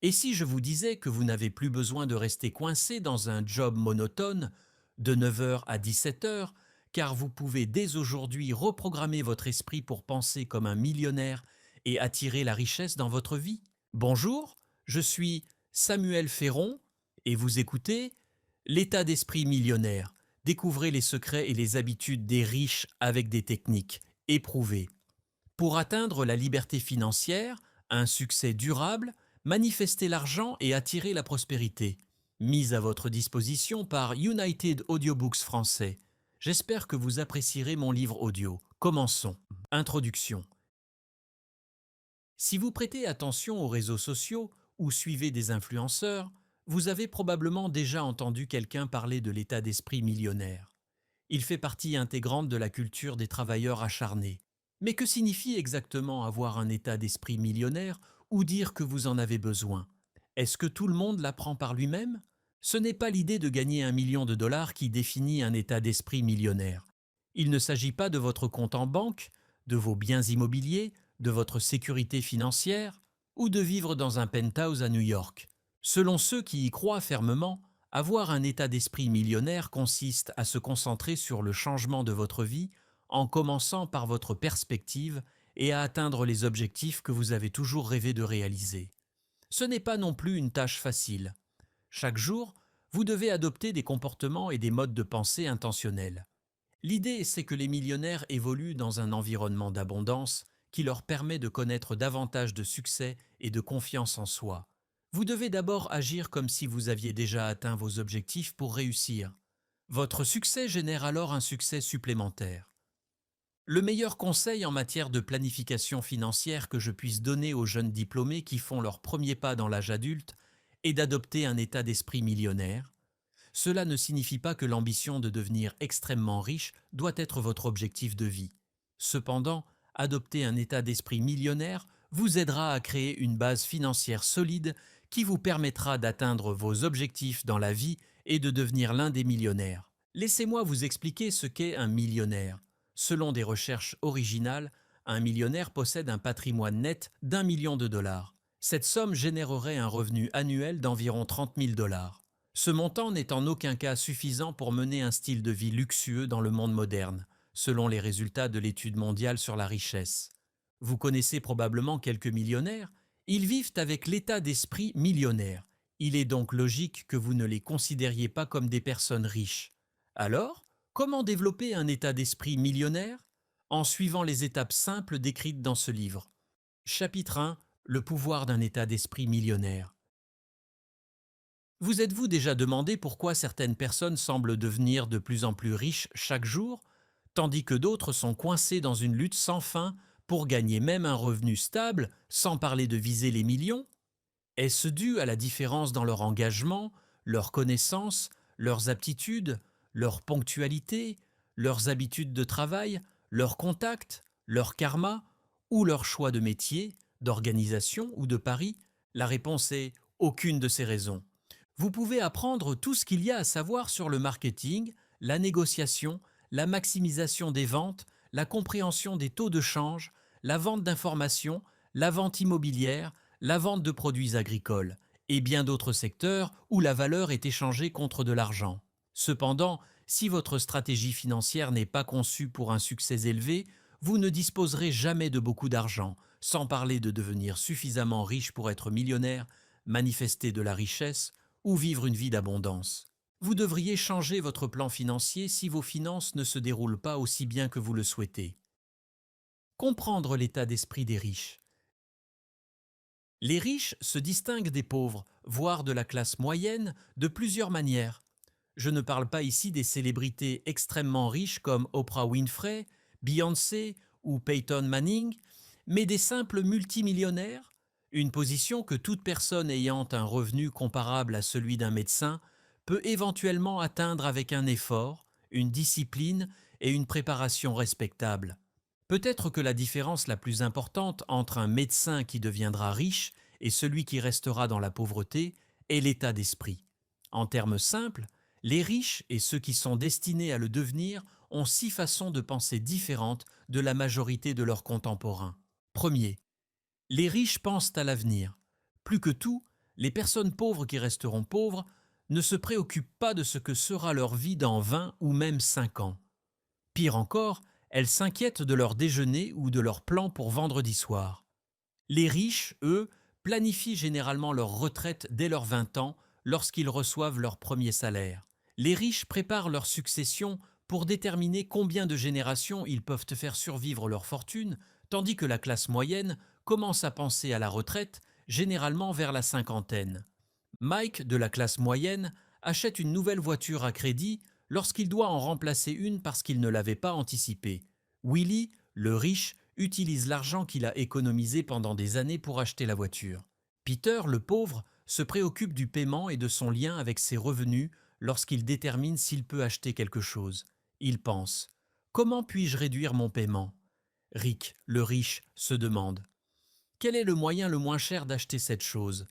Et si je vous disais que vous n'avez plus besoin de rester coincé dans un job monotone de 9 heures à 17 heures, car vous pouvez dès aujourd'hui reprogrammer votre esprit pour penser comme un millionnaire et attirer la richesse dans votre vie? Bonjour, je suis Samuel Ferron et vous écoutez L'état d'esprit millionnaire. Découvrez les secrets et les habitudes des riches avec des techniques éprouvées. Pour atteindre la liberté financière, un succès durable, manifester l'argent et attirer la prospérité. Mise à votre disposition par United Audiobooks français. J'espère que vous apprécierez mon livre audio. Commençons. Introduction. Si vous prêtez attention aux réseaux sociaux ou suivez des influenceurs, vous avez probablement déjà entendu quelqu'un parler de l'état d'esprit millionnaire. Il fait partie intégrante de la culture des travailleurs acharnés. Mais que signifie exactement avoir un état d'esprit millionnaire ou dire que vous en avez besoin? Est-ce que tout le monde l'apprend par lui-même? Ce n'est pas l'idée de gagner 1 million de dollars qui définit un état d'esprit millionnaire. Il ne s'agit pas de votre compte en banque, de vos biens immobiliers, de votre sécurité financière ou de vivre dans un penthouse à New York. Selon ceux qui y croient fermement, avoir un état d'esprit millionnaire consiste à se concentrer sur le changement de votre vie en commençant par votre perspective et à atteindre les objectifs que vous avez toujours rêvé de réaliser. Ce n'est pas non plus une tâche facile. Chaque jour, vous devez adopter des comportements et des modes de pensée intentionnels. L'idée, c'est que les millionnaires évoluent dans un environnement d'abondance qui leur permet de connaître davantage de succès et de confiance en soi. Vous devez d'abord agir comme si vous aviez déjà atteint vos objectifs pour réussir. Votre succès génère alors un succès supplémentaire. Le meilleur conseil en matière de planification financière que je puisse donner aux jeunes diplômés qui font leur premier pas dans l'âge adulte est d'adopter un état d'esprit millionnaire. Cela ne signifie pas que l'ambition de devenir extrêmement riche doit être votre objectif de vie. Cependant, adopter un état d'esprit millionnaire vous aidera à créer une base financière solide qui vous permettra d'atteindre vos objectifs dans la vie et de devenir l'un des millionnaires. Laissez-moi vous expliquer ce qu'est un millionnaire. Selon des recherches originales, un millionnaire possède un patrimoine net d'1 million de dollars. Cette somme générerait un revenu annuel d'environ 30 000 dollars. Ce montant n'est en aucun cas suffisant pour mener un style de vie luxueux dans le monde moderne, selon les résultats de l'étude mondiale sur la richesse. Vous connaissez probablement quelques millionnaires. Ils vivent avec l'état d'esprit millionnaire. Il est donc logique que vous ne les considériez pas comme des personnes riches. Alors, comment développer un état d'esprit millionnaire? En suivant les étapes simples décrites dans ce livre. Chapitre 1. Le pouvoir d'un état d'esprit millionnaire. Vous êtes-vous déjà demandé pourquoi certaines personnes semblent devenir de plus en plus riches chaque jour, tandis que d'autres sont coincées dans une lutte sans fin pour gagner même un revenu stable, sans parler de viser les millions? Est-ce dû à la différence dans leur engagement, leurs connaissances, leurs aptitudes, leur ponctualité, leurs habitudes de travail, leurs contacts, leur karma ou leur choix de métier, d'organisation ou de pari? La réponse est aucune de ces raisons. Vous pouvez apprendre tout ce qu'il y a à savoir sur le marketing, la négociation, la maximisation des ventes, la compréhension des taux de change, la vente d'informations, la vente immobilière, la vente de produits agricoles, et bien d'autres secteurs où la valeur est échangée contre de l'argent. Cependant, si votre stratégie financière n'est pas conçue pour un succès élevé, vous ne disposerez jamais de beaucoup d'argent, sans parler de devenir suffisamment riche pour être millionnaire, manifester de la richesse ou vivre une vie d'abondance. Vous devriez changer votre plan financier si vos finances ne se déroulent pas aussi bien que vous le souhaitez. Comprendre l'état d'esprit des riches. Les riches se distinguent des pauvres, voire de la classe moyenne, de plusieurs manières. Je ne parle pas ici des célébrités extrêmement riches comme Oprah Winfrey, Beyoncé ou Peyton Manning, mais des simples multimillionnaires, une position que toute personne ayant un revenu comparable à celui d'un médecin peut éventuellement atteindre avec un effort, une discipline et une préparation respectable. Peut-être que la différence la plus importante entre un médecin qui deviendra riche et celui qui restera dans la pauvreté est l'état d'esprit. En termes simples, les riches et ceux qui sont destinés à le devenir ont 6 façons de penser différentes de la majorité de leurs contemporains. Premier, les riches pensent à l'avenir. Plus que tout, Les personnes pauvres qui resteront pauvres ne se préoccupent pas de ce que sera leur vie dans 20 ou même 5 ans. Pire encore, elles s'inquiètent de leur déjeuner ou de leur plan pour vendredi soir. Les riches, eux, planifient généralement leur retraite dès leurs 20 ans lorsqu'ils reçoivent leur premier salaire. Les riches préparent leur succession pour déterminer combien de générations ils peuvent faire survivre leur fortune, tandis que la classe moyenne commence à penser à la retraite, généralement vers la cinquantaine. Mike, de la classe moyenne, achète une nouvelle voiture à crédit lorsqu'il doit en remplacer une parce qu'il ne l'avait pas anticipée. Willie, le riche, utilise l'argent qu'il a économisé pendant des années pour acheter la voiture. Peter, le pauvre, se préoccupe du paiement et de son lien avec ses revenus lorsqu'il détermine s'il peut acheter quelque chose. Il pense : comment puis-je réduire mon paiement ? Rick, le riche, se demande : quel est le moyen le moins cher d'acheter cette chose ?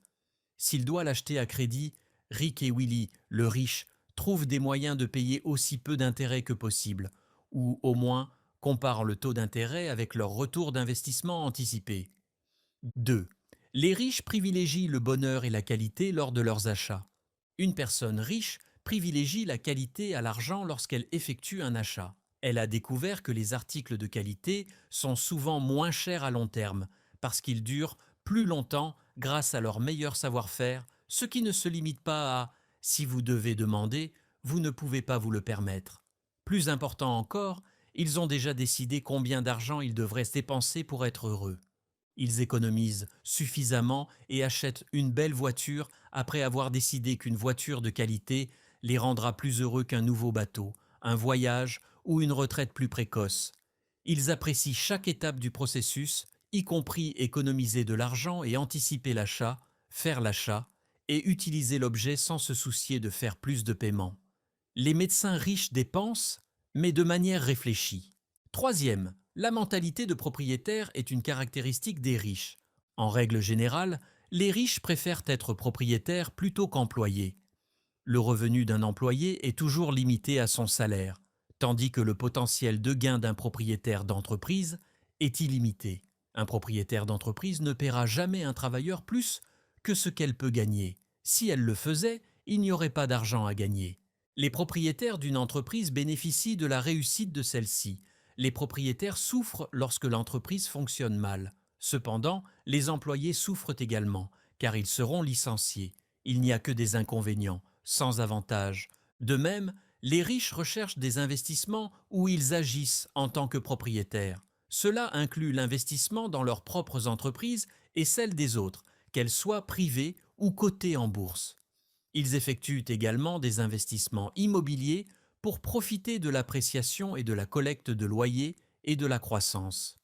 S'il doit l'acheter à crédit, Rick et Willie, le riche, trouvent des moyens de payer aussi peu d'intérêt que possible, ou au moins comparent le taux d'intérêt avec leur retour d'investissement anticipé. 2. Les riches privilégient le bonheur et la qualité lors de leurs achats. Une personne riche privilégie la qualité à l'argent lorsqu'elle effectue un achat. Elle a découvert que les articles de qualité sont souvent moins chers à long terme, parce qu'ils durent plus longtemps grâce à leur meilleur savoir-faire, ce qui ne se limite pas à « si vous devez demander, vous ne pouvez pas vous le permettre ». Plus important encore, ils ont déjà décidé combien d'argent ils devraient dépenser pour être heureux. Ils économisent suffisamment et achètent une belle voiture après avoir décidé qu'une voiture de qualité les rendra plus heureux qu'un nouveau bateau, un voyage ou une retraite plus précoce. Ils apprécient chaque étape du processus, y compris économiser de l'argent et anticiper l'achat, faire l'achat et utiliser l'objet sans se soucier de faire plus de paiements. Les médecins riches dépensent, mais de manière réfléchie. Troisième, la mentalité de propriétaire est une caractéristique des riches. En règle générale, les riches préfèrent être propriétaires plutôt qu'employés. Le revenu d'un employé est toujours limité à son salaire, tandis que le potentiel de gain d'un propriétaire d'entreprise est illimité. Un propriétaire d'entreprise ne paiera jamais un travailleur plus que ce qu'elle peut gagner. Si elle le faisait, il n'y aurait pas d'argent à gagner. Les propriétaires d'une entreprise bénéficient de la réussite de celle-ci. Les propriétaires souffrent lorsque l'entreprise fonctionne mal. Cependant, les employés souffrent également, car ils seront licenciés. Il n'y a que des inconvénients, sans avantages. De même, les riches recherchent des investissements où ils agissent en tant que propriétaires. Cela inclut l'investissement dans leurs propres entreprises et celles des autres, qu'elles soient privées ou cotées en bourse. Ils effectuent également des investissements immobiliers pour profiter de l'appréciation et de la collecte de loyers et de la croissance.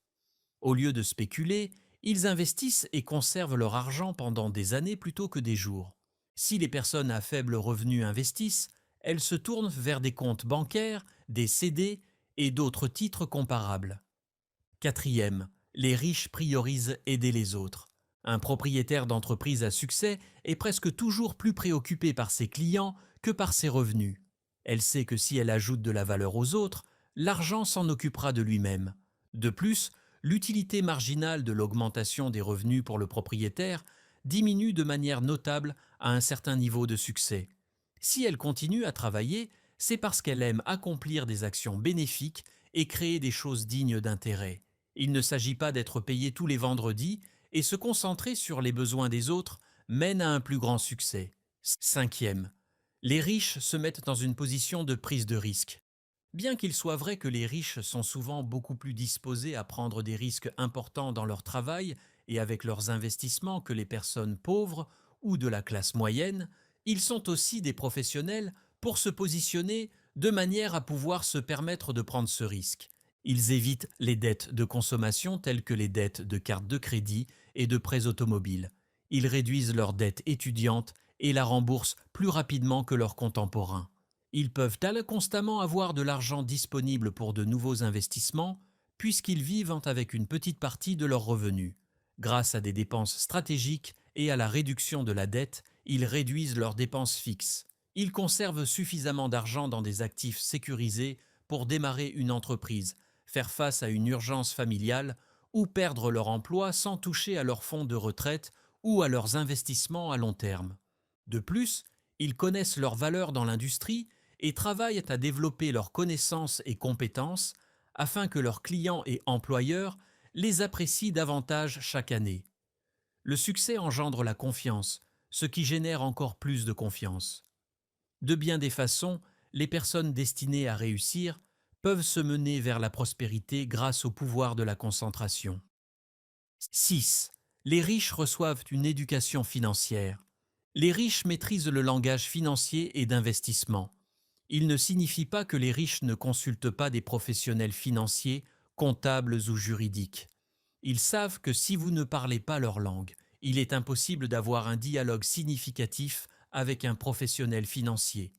Au lieu de spéculer, ils investissent et conservent leur argent pendant des années plutôt que des jours. Si les personnes à faible revenu investissent, elles se tournent vers des comptes bancaires, des CD et d'autres titres comparables. Quatrième, les riches priorisent aider les autres. Un propriétaire d'entreprise à succès est presque toujours plus préoccupé par ses clients que par ses revenus. Elle sait que si elle ajoute de la valeur aux autres, l'argent s'en occupera de lui-même. De plus, l'utilité marginale de l'augmentation des revenus pour le propriétaire diminue de manière notable à un certain niveau de succès. Si elle continue à travailler, c'est parce qu'elle aime accomplir des actions bénéfiques et créer des choses dignes d'intérêt. Il ne s'agit pas d'être payé tous les vendredis, et se concentrer sur les besoins des autres mène à un plus grand succès. Cinquième, les riches se mettent dans une position de prise de risque. Bien qu'il soit vrai que les riches sont souvent beaucoup plus disposés à prendre des risques importants dans leur travail et avec leurs investissements que les personnes pauvres ou de la classe moyenne, ils sont aussi des professionnels pour se positionner de manière à pouvoir se permettre de prendre ce risque. Ils évitent les dettes de consommation telles que les dettes de cartes de crédit et de prêts automobiles. Ils réduisent leurs dettes étudiantes et la remboursent plus rapidement que leurs contemporains. Ils peuvent constamment avoir de l'argent disponible pour de nouveaux investissements puisqu'ils vivent avec une petite partie de leurs revenus. Grâce à des dépenses stratégiques et à la réduction de la dette, ils réduisent leurs dépenses fixes. Ils conservent suffisamment d'argent dans des actifs sécurisés pour démarrer une entreprise, faire face à une urgence familiale ou perdre leur emploi sans toucher à leur fonds de retraite ou à leurs investissements à long terme. De plus, ils connaissent leur valeur dans l'industrie et travaillent à développer leurs connaissances et compétences afin que leurs clients et employeurs les apprécient davantage chaque année. Le succès engendre la confiance, ce qui génère encore plus de confiance. De bien des façons, les personnes destinées à réussir peuvent se mener vers la prospérité grâce au pouvoir de la concentration. 6. Les riches reçoivent une éducation financière. Les riches maîtrisent le langage financier et d'investissement. Il ne signifie pas que les riches ne consultent pas des professionnels financiers, comptables ou juridiques. Ils savent que si vous ne parlez pas leur langue, il est impossible d'avoir un dialogue significatif avec un professionnel financier.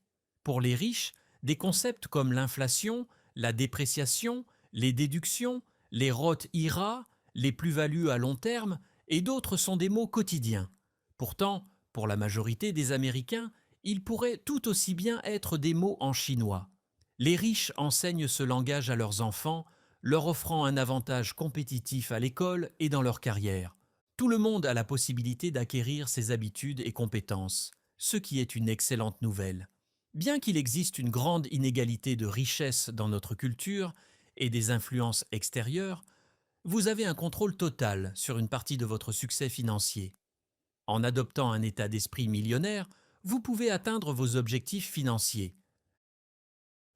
Pour les riches, des concepts comme l'inflation, la dépréciation, les déductions, les Roth IRA, les plus-values à long terme et d'autres sont des mots quotidiens. Pourtant, pour la majorité des Américains, ils pourraient tout aussi bien être des mots en chinois. Les riches enseignent ce langage à leurs enfants, leur offrant un avantage compétitif à l'école et dans leur carrière. Tout le monde a la possibilité d'acquérir ces habitudes et compétences, ce qui est une excellente nouvelle. Bien qu'il existe une grande inégalité de richesse dans notre culture et des influences extérieures, vous avez un contrôle total sur une partie de votre succès financier. En adoptant un état d'esprit millionnaire, vous pouvez atteindre vos objectifs financiers.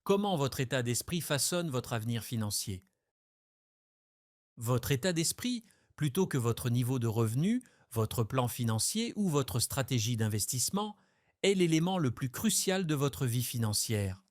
Comment votre état d'esprit façonne votre avenir financier? Votre état d'esprit, plutôt que votre niveau de revenu, votre plan financier ou votre stratégie d'investissement, est l'élément le plus crucial de votre vie financière.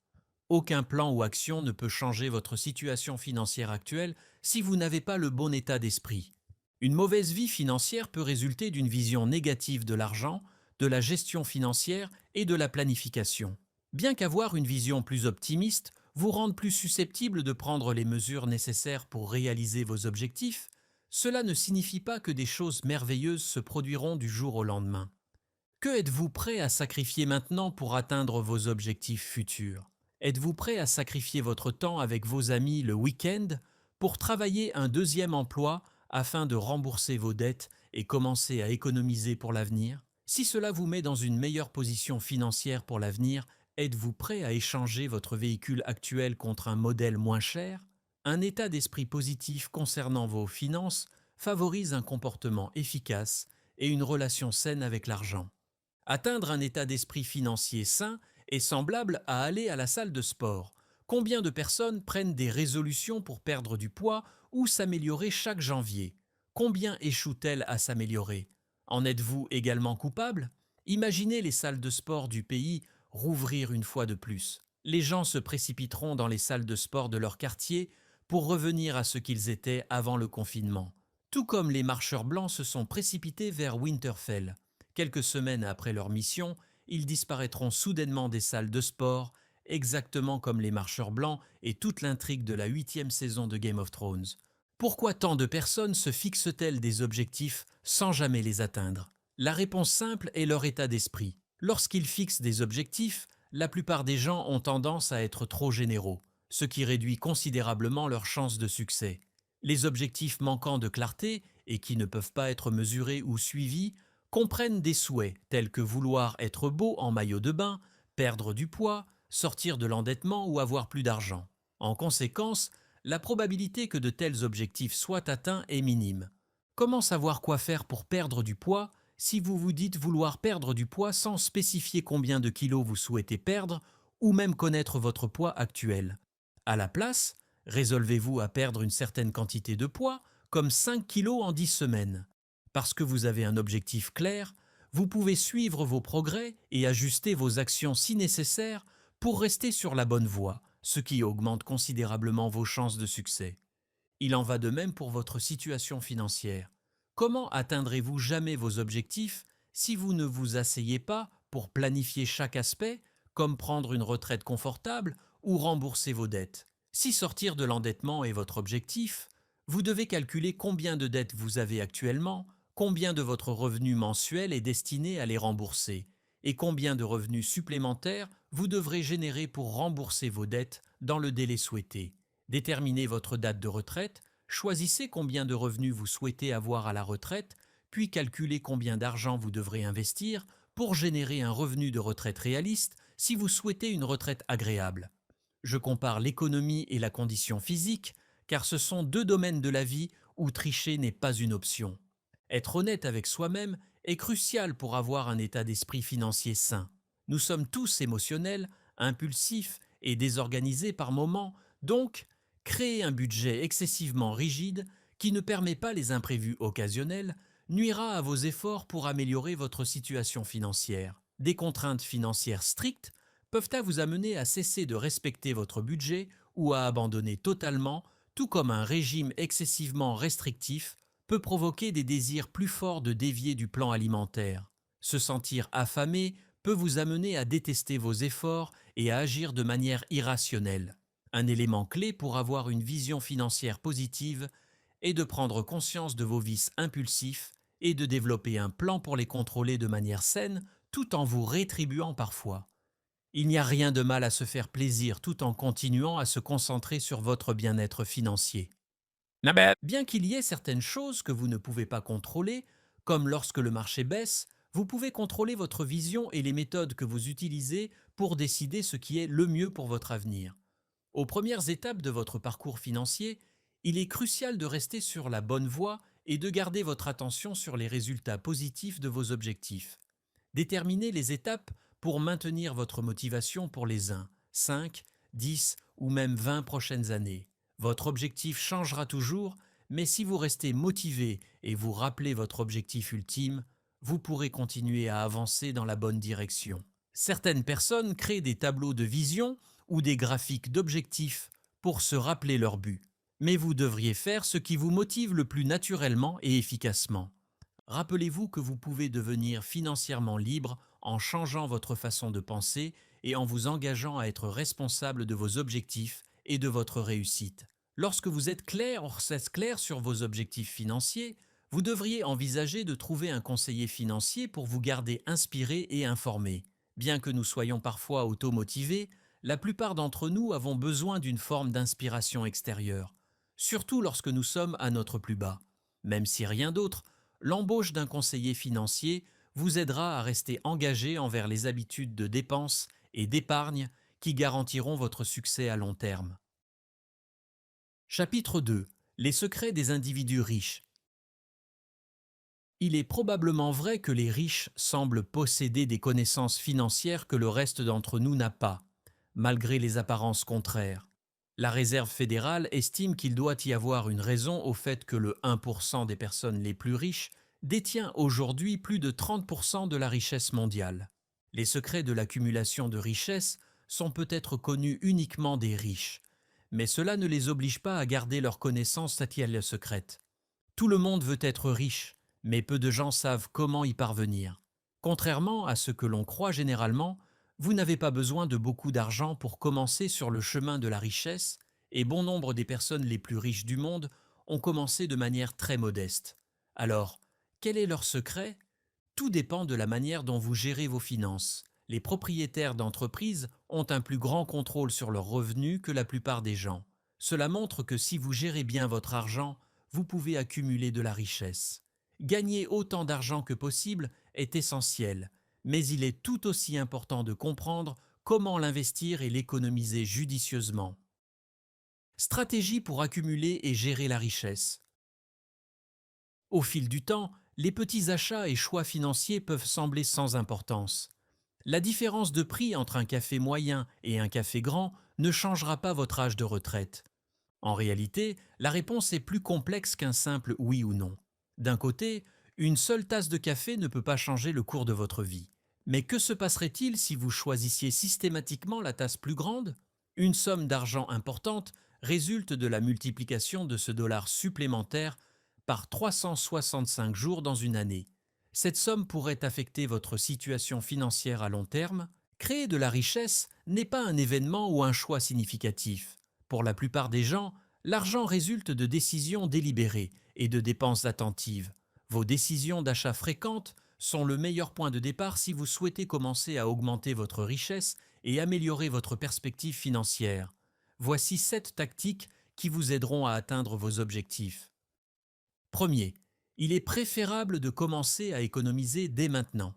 Aucun plan ou action ne peut changer votre situation financière actuelle si vous n'avez pas le bon état d'esprit. Une mauvaise vie financière peut résulter d'une vision négative de l'argent, de la gestion financière et de la planification. Bien qu'avoir une vision plus optimiste vous rende plus susceptible de prendre les mesures nécessaires pour réaliser vos objectifs, cela ne signifie pas que des choses merveilleuses se produiront du jour au lendemain. Que êtes-vous prêt à sacrifier maintenant pour atteindre vos objectifs futurs? Êtes-vous prêt à sacrifier votre temps avec vos amis le week-end pour travailler un deuxième emploi afin de rembourser vos dettes et commencer à économiser pour l'avenir? Si cela vous met dans une meilleure position financière pour l'avenir, êtes-vous prêt à échanger votre véhicule actuel contre un modèle moins cher? Un état d'esprit positif concernant vos finances favorise un comportement efficace et une relation saine avec l'argent. Atteindre un état d'esprit financier sain est semblable à aller à la salle de sport. Combien de personnes prennent des résolutions pour perdre du poids ou s'améliorer chaque janvier? Combien échouent-elles à s'améliorer? En êtes-vous également coupable? Imaginez les salles de sport du pays rouvrir une fois de plus. Les gens se précipiteront dans les salles de sport de leur quartier pour revenir à ce qu'ils étaient avant le confinement. Tout comme les marcheurs blancs se sont précipités vers Winterfell. Quelques semaines après leur mission, ils disparaîtront soudainement des salles de sport, exactement comme les marcheurs blancs et toute l'intrigue de la 8e saison de Game of Thrones. Pourquoi tant de personnes se fixent-elles des objectifs sans jamais les atteindre? La réponse simple est leur état d'esprit. Lorsqu'ils fixent des objectifs, la plupart des gens ont tendance à être trop généraux, ce qui réduit considérablement leurs chances de succès. Les objectifs manquant de clarté et qui ne peuvent pas être mesurés ou suivis comprennent des souhaits tels que vouloir être beau en maillot de bain, perdre du poids, sortir de l'endettement ou avoir plus d'argent. En conséquence, la probabilité que de tels objectifs soient atteints est minime. Comment savoir quoi faire pour perdre du poids si vous vous dites vouloir perdre du poids sans spécifier combien de kilos vous souhaitez perdre ou même connaître votre poids actuel? À la place, résolvez-vous à perdre une certaine quantité de poids, comme 5 kilos en 10 semaines. Parce que vous avez un objectif clair, vous pouvez suivre vos progrès et ajuster vos actions si nécessaire pour rester sur la bonne voie, ce qui augmente considérablement vos chances de succès. Il en va de même pour votre situation financière. Comment atteindrez-vous jamais vos objectifs si vous ne vous asseyez pas pour planifier chaque aspect, comme prendre une retraite confortable ou rembourser vos dettes? Si sortir de l'endettement est votre objectif, vous devez calculer combien de dettes vous avez actuellement, combien de votre revenu mensuel est destiné à les rembourser, et combien de revenus supplémentaires vous devrez générer pour rembourser vos dettes dans le délai souhaité. Déterminez votre date de retraite, choisissez combien de revenus vous souhaitez avoir à la retraite, puis calculez combien d'argent vous devrez investir pour générer un revenu de retraite réaliste si vous souhaitez une retraite agréable. Je compare l'économie et la condition physique, car ce sont deux domaines de la vie où tricher n'est pas une option. Être honnête avec soi-même est crucial pour avoir un état d'esprit financier sain. Nous sommes tous émotionnels, impulsifs et désorganisés par moments, donc créer un budget excessivement rigide qui ne permet pas les imprévus occasionnels nuira à vos efforts pour améliorer votre situation financière. Des contraintes financières strictes peuvent vous amener à cesser de respecter votre budget ou à abandonner totalement, tout comme un régime excessivement restrictif peut provoquer des désirs plus forts de dévier du plan alimentaire. Se sentir affamé peut vous amener à détester vos efforts et à agir de manière irrationnelle. Un élément clé pour avoir une vision financière positive est de prendre conscience de vos vices impulsifs et de développer un plan pour les contrôler de manière saine tout en vous rétribuant parfois. Il n'y a rien de mal à se faire plaisir tout en continuant à se concentrer sur votre bien-être financier. Bien qu'il y ait certaines choses que vous ne pouvez pas contrôler, comme lorsque le marché baisse, vous pouvez contrôler votre vision et les méthodes que vous utilisez pour décider ce qui est le mieux pour votre avenir. Aux premières étapes de votre parcours financier, il est crucial de rester sur la bonne voie et de garder votre attention sur les résultats positifs de vos objectifs. Déterminez les étapes pour maintenir votre motivation pour les 1, 5, 10 ou même 20 prochaines années. Votre objectif changera toujours, mais si vous restez motivé et vous rappelez votre objectif ultime, vous pourrez continuer à avancer dans la bonne direction. Certaines personnes créent des tableaux de vision ou des graphiques d'objectifs pour se rappeler leur but. Mais vous devriez faire ce qui vous motive le plus naturellement et efficacement. Rappelez-vous que vous pouvez devenir financièrement libre en changeant votre façon de penser et en vous engageant à être responsable de vos objectifs et de votre réussite. Lorsque vous êtes clair sur vos objectifs financiers, vous devriez envisager de trouver un conseiller financier pour vous garder inspiré et informé. Bien que nous soyons parfois automotivés, la plupart d'entre nous avons besoin d'une forme d'inspiration extérieure, surtout lorsque nous sommes à notre plus bas. Même si rien d'autre, l'embauche d'un conseiller financier vous aidera à rester engagé envers les habitudes de dépenses et d'épargne qui garantiront votre succès à long terme. Chapitre 2. Les secrets des individus riches. Il est probablement vrai que les riches semblent posséder des connaissances financières que le reste d'entre nous n'a pas, malgré les apparences contraires. La Réserve fédérale estime qu'il doit y avoir une raison au fait que le 1% des personnes les plus riches détient aujourd'hui plus de 30% de la richesse mondiale. Les secrets de l'accumulation de richesses sont peut-être connus uniquement des riches, mais cela ne les oblige pas à garder leurs connaissances secrètes. Tout le monde veut être riche, mais peu de gens savent comment y parvenir. Contrairement à ce que l'on croit généralement, vous n'avez pas besoin de beaucoup d'argent pour commencer sur le chemin de la richesse, et bon nombre des personnes les plus riches du monde ont commencé de manière très modeste. Alors, quel est leur secret ? Tout dépend de la manière dont vous gérez vos finances. Les propriétaires d'entreprises ont un plus grand contrôle sur leurs revenus que la plupart des gens. Cela montre que si vous gérez bien votre argent, vous pouvez accumuler de la richesse. Gagner autant d'argent que possible est essentiel, mais il est tout aussi important de comprendre comment l'investir et l'économiser judicieusement. Stratégie pour accumuler et gérer la richesse. Au fil du temps, les petits achats et choix financiers peuvent sembler sans importance. La différence de prix entre un café moyen et un café grand ne changera pas votre âge de retraite. En réalité, la réponse est plus complexe qu'un simple oui ou non. D'un côté, une seule tasse de café ne peut pas changer le cours de votre vie. Mais que se passerait-il si vous choisissiez systématiquement la tasse plus grande ? Une somme d'argent importante résulte de la multiplication de ce dollar supplémentaire par 365 jours dans une année. Cette somme pourrait affecter votre situation financière à long terme. Créer de la richesse n'est pas un événement ou un choix significatif. Pour la plupart des gens, l'argent résulte de décisions délibérées et de dépenses attentives. Vos décisions d'achat fréquentes sont le meilleur point de départ si vous souhaitez commencer à augmenter votre richesse et améliorer votre perspective financière. Voici 7 tactiques qui vous aideront à atteindre vos objectifs. Premier, Il est préférable de commencer à économiser dès maintenant.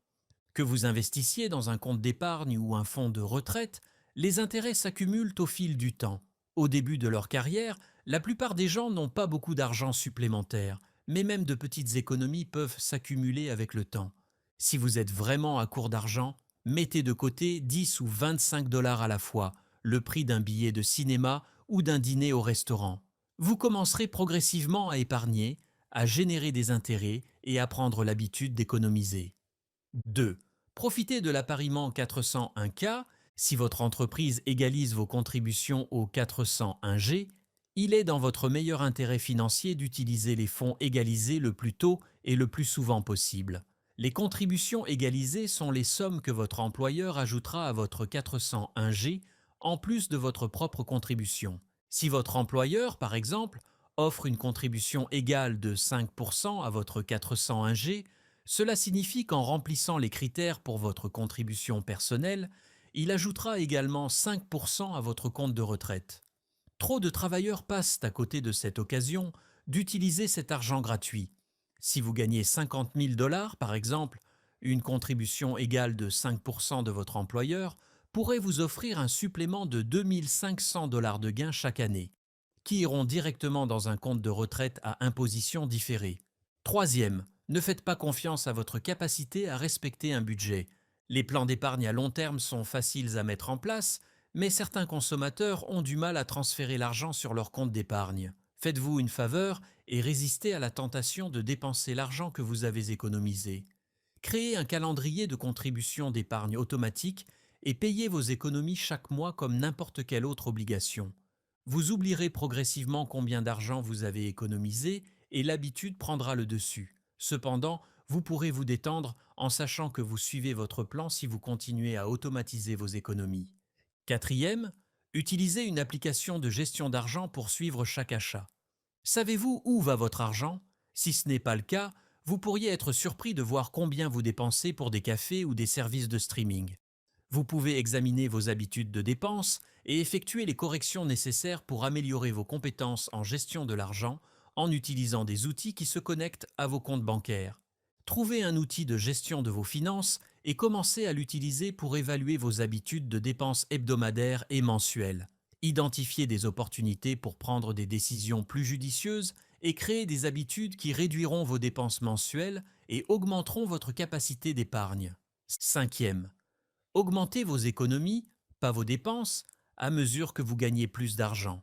Que vous investissiez dans un compte d'épargne ou un fonds de retraite, les intérêts s'accumulent au fil du temps. Au début de leur carrière, la plupart des gens n'ont pas beaucoup d'argent supplémentaire, mais même de petites économies peuvent s'accumuler avec le temps. Si vous êtes vraiment à court d'argent, mettez de côté 10 ou 25 dollars à la fois, le prix d'un billet de cinéma ou d'un dîner au restaurant. Vous commencerez progressivement à épargner, à générer des intérêts et à prendre l'habitude d'économiser. 2. Profitez de l'appariement 401K. Si votre entreprise égalise vos contributions au 401G, il est dans votre meilleur intérêt financier d'utiliser les fonds égalisés le plus tôt et le plus souvent possible. Les contributions égalisées sont les sommes que votre employeur ajoutera à votre 401G en plus de votre propre contribution. Si votre employeur, par exemple, offre une contribution égale de 5% à votre 401G, cela signifie qu'en remplissant les critères pour votre contribution personnelle, il ajoutera également 5% à votre compte de retraite. Trop de travailleurs passent à côté de cette occasion d'utiliser cet argent gratuit. Si vous gagnez 50 000 dollars, par exemple, une contribution égale de 5% de votre employeur pourrait vous offrir un supplément de 2 500 dollars de gains chaque année, qui iront directement dans un compte de retraite à imposition différée. Troisième, ne faites pas confiance à votre capacité à respecter un budget. Les plans d'épargne à long terme sont faciles à mettre en place, mais certains consommateurs ont du mal à transférer l'argent sur leur compte d'épargne. Faites-vous une faveur et résistez à la tentation de dépenser l'argent que vous avez économisé. Créez un calendrier de contribution d'épargne automatique et payez vos économies chaque mois comme n'importe quelle autre obligation. Vous oublierez progressivement combien d'argent vous avez économisé et l'habitude prendra le dessus. Cependant, vous pourrez vous détendre en sachant que vous suivez votre plan si vous continuez à automatiser vos économies. Quatrième, utilisez une application de gestion d'argent pour suivre chaque achat. Savez-vous où va votre argent? Si ce n'est pas le cas, vous pourriez être surpris de voir combien vous dépensez pour des cafés ou des services de streaming. Vous pouvez examiner vos habitudes de dépenses et effectuer les corrections nécessaires pour améliorer vos compétences en gestion de l'argent en utilisant des outils qui se connectent à vos comptes bancaires. Trouvez un outil de gestion de vos finances et commencez à l'utiliser pour évaluer vos habitudes de dépenses hebdomadaires et mensuelles. Identifiez des opportunités pour prendre des décisions plus judicieuses et créer des habitudes qui réduiront vos dépenses mensuelles et augmenteront votre capacité d'épargne. Cinquième, augmentez vos économies, pas vos dépenses, à mesure que vous gagnez plus d'argent.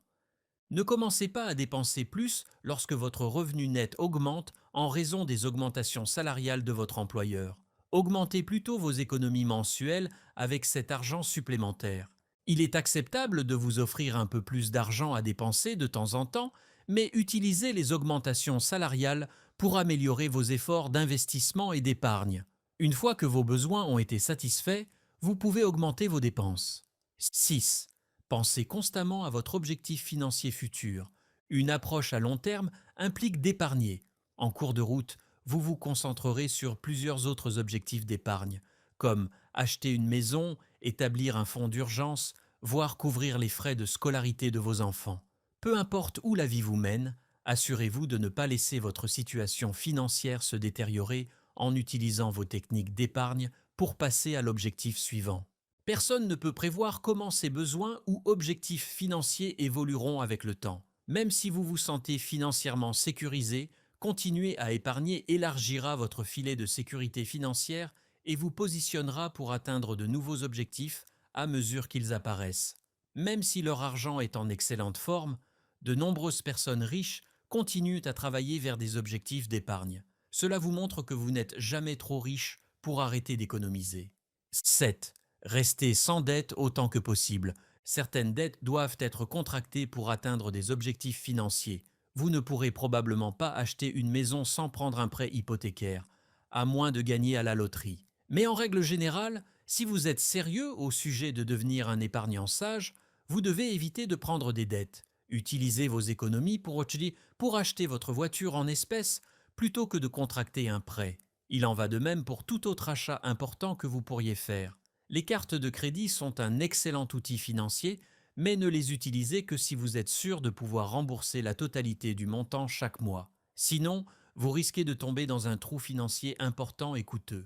Ne commencez pas à dépenser plus lorsque votre revenu net augmente en raison des augmentations salariales de votre employeur. Augmentez plutôt vos économies mensuelles avec cet argent supplémentaire. Il est acceptable de vous offrir un peu plus d'argent à dépenser de temps en temps, mais utilisez les augmentations salariales pour améliorer vos efforts d'investissement et d'épargne. Une fois que vos besoins ont été satisfaits, vous pouvez augmenter vos dépenses. 6. Pensez constamment à votre objectif financier futur. Une approche à long terme implique d'épargner. En cours de route, vous vous concentrerez sur plusieurs autres objectifs d'épargne, comme acheter une maison, établir un fonds d'urgence, voire couvrir les frais de scolarité de vos enfants. Peu importe où la vie vous mène, assurez-vous de ne pas laisser votre situation financière se détériorer en utilisant vos techniques d'épargne pour passer à l'objectif suivant. Personne ne peut prévoir comment ses besoins ou objectifs financiers évolueront avec le temps. Même si vous vous sentez financièrement sécurisé, continuer à épargner élargira votre filet de sécurité financière et vous positionnera pour atteindre de nouveaux objectifs à mesure qu'ils apparaissent. Même si leur argent est en excellente forme, de nombreuses personnes riches continuent à travailler vers des objectifs d'épargne. Cela vous montre que vous n'êtes jamais trop riche pour arrêter d'économiser. 7. Restez sans dette autant que possible. Certaines dettes doivent être contractées pour atteindre des objectifs financiers. Vous ne pourrez probablement pas acheter une maison sans prendre un prêt hypothécaire, à moins de gagner à la loterie. Mais en règle générale, si vous êtes sérieux au sujet de devenir un épargnant sage, vous devez éviter de prendre des dettes. Utilisez vos économies pour acheter votre voiture en espèces plutôt que de contracter un prêt. Il en va de même pour tout autre achat important que vous pourriez faire. Les cartes de crédit sont un excellent outil financier, mais ne les utilisez que si vous êtes sûr de pouvoir rembourser la totalité du montant chaque mois. Sinon, vous risquez de tomber dans un trou financier important et coûteux.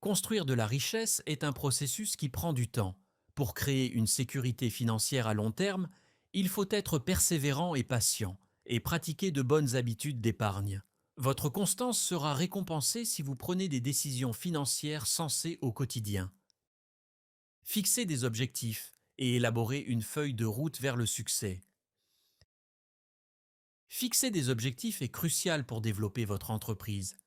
Construire de la richesse est un processus qui prend du temps. Pour créer une sécurité financière à long terme, il faut être persévérant et patient, et pratiquer de bonnes habitudes d'épargne. Votre constance sera récompensée si vous prenez des décisions financières sensées au quotidien. Fixez des objectifs et élaborez une feuille de route vers le succès. Fixer des objectifs est crucial pour développer votre entreprise.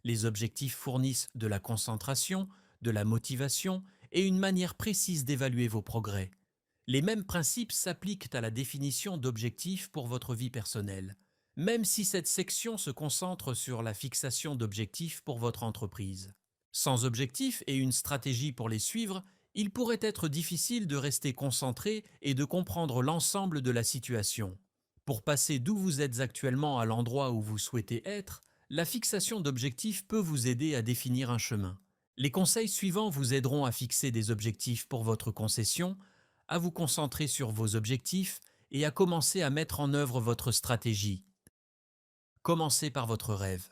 Les objectifs fournissent de la concentration, de la motivation et une manière précise d'évaluer vos progrès. Les mêmes principes s'appliquent à la définition d'objectifs pour votre vie personnelle, même si cette section se concentre sur la fixation d'objectifs pour votre entreprise. Sans objectifs et une stratégie pour les suivre, il pourrait être difficile de rester concentré et de comprendre l'ensemble de la situation. Pour passer d'où vous êtes actuellement à l'endroit où vous souhaitez être, la fixation d'objectifs peut vous aider à définir un chemin. Les conseils suivants vous aideront à fixer des objectifs pour votre concession, à vous concentrer sur vos objectifs et à commencer à mettre en œuvre votre stratégie. Commencez par votre rêve.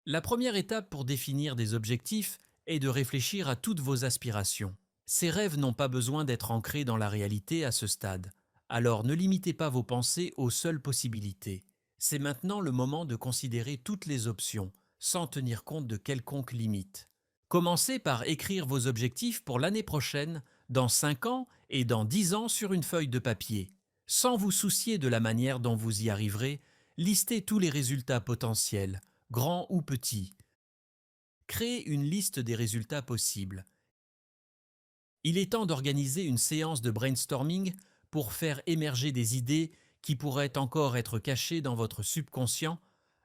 La première étape pour définir des objectifs est de réfléchir à toutes vos aspirations. Ces rêves n'ont pas besoin d'être ancrés dans la réalité à ce stade. Alors ne limitez pas vos pensées aux seules possibilités. C'est maintenant le moment de considérer toutes les options, sans tenir compte de quelconque limite. Commencez par écrire vos objectifs pour l'année prochaine, dans 5 ans et dans 10 ans sur une feuille de papier. Sans vous soucier de la manière dont vous y arriverez, listez tous les résultats potentiels, grands ou petits. Créez une liste des résultats possibles. Il est temps d'organiser une séance de brainstorming pour faire émerger des idées qui pourraient encore être cachées dans votre subconscient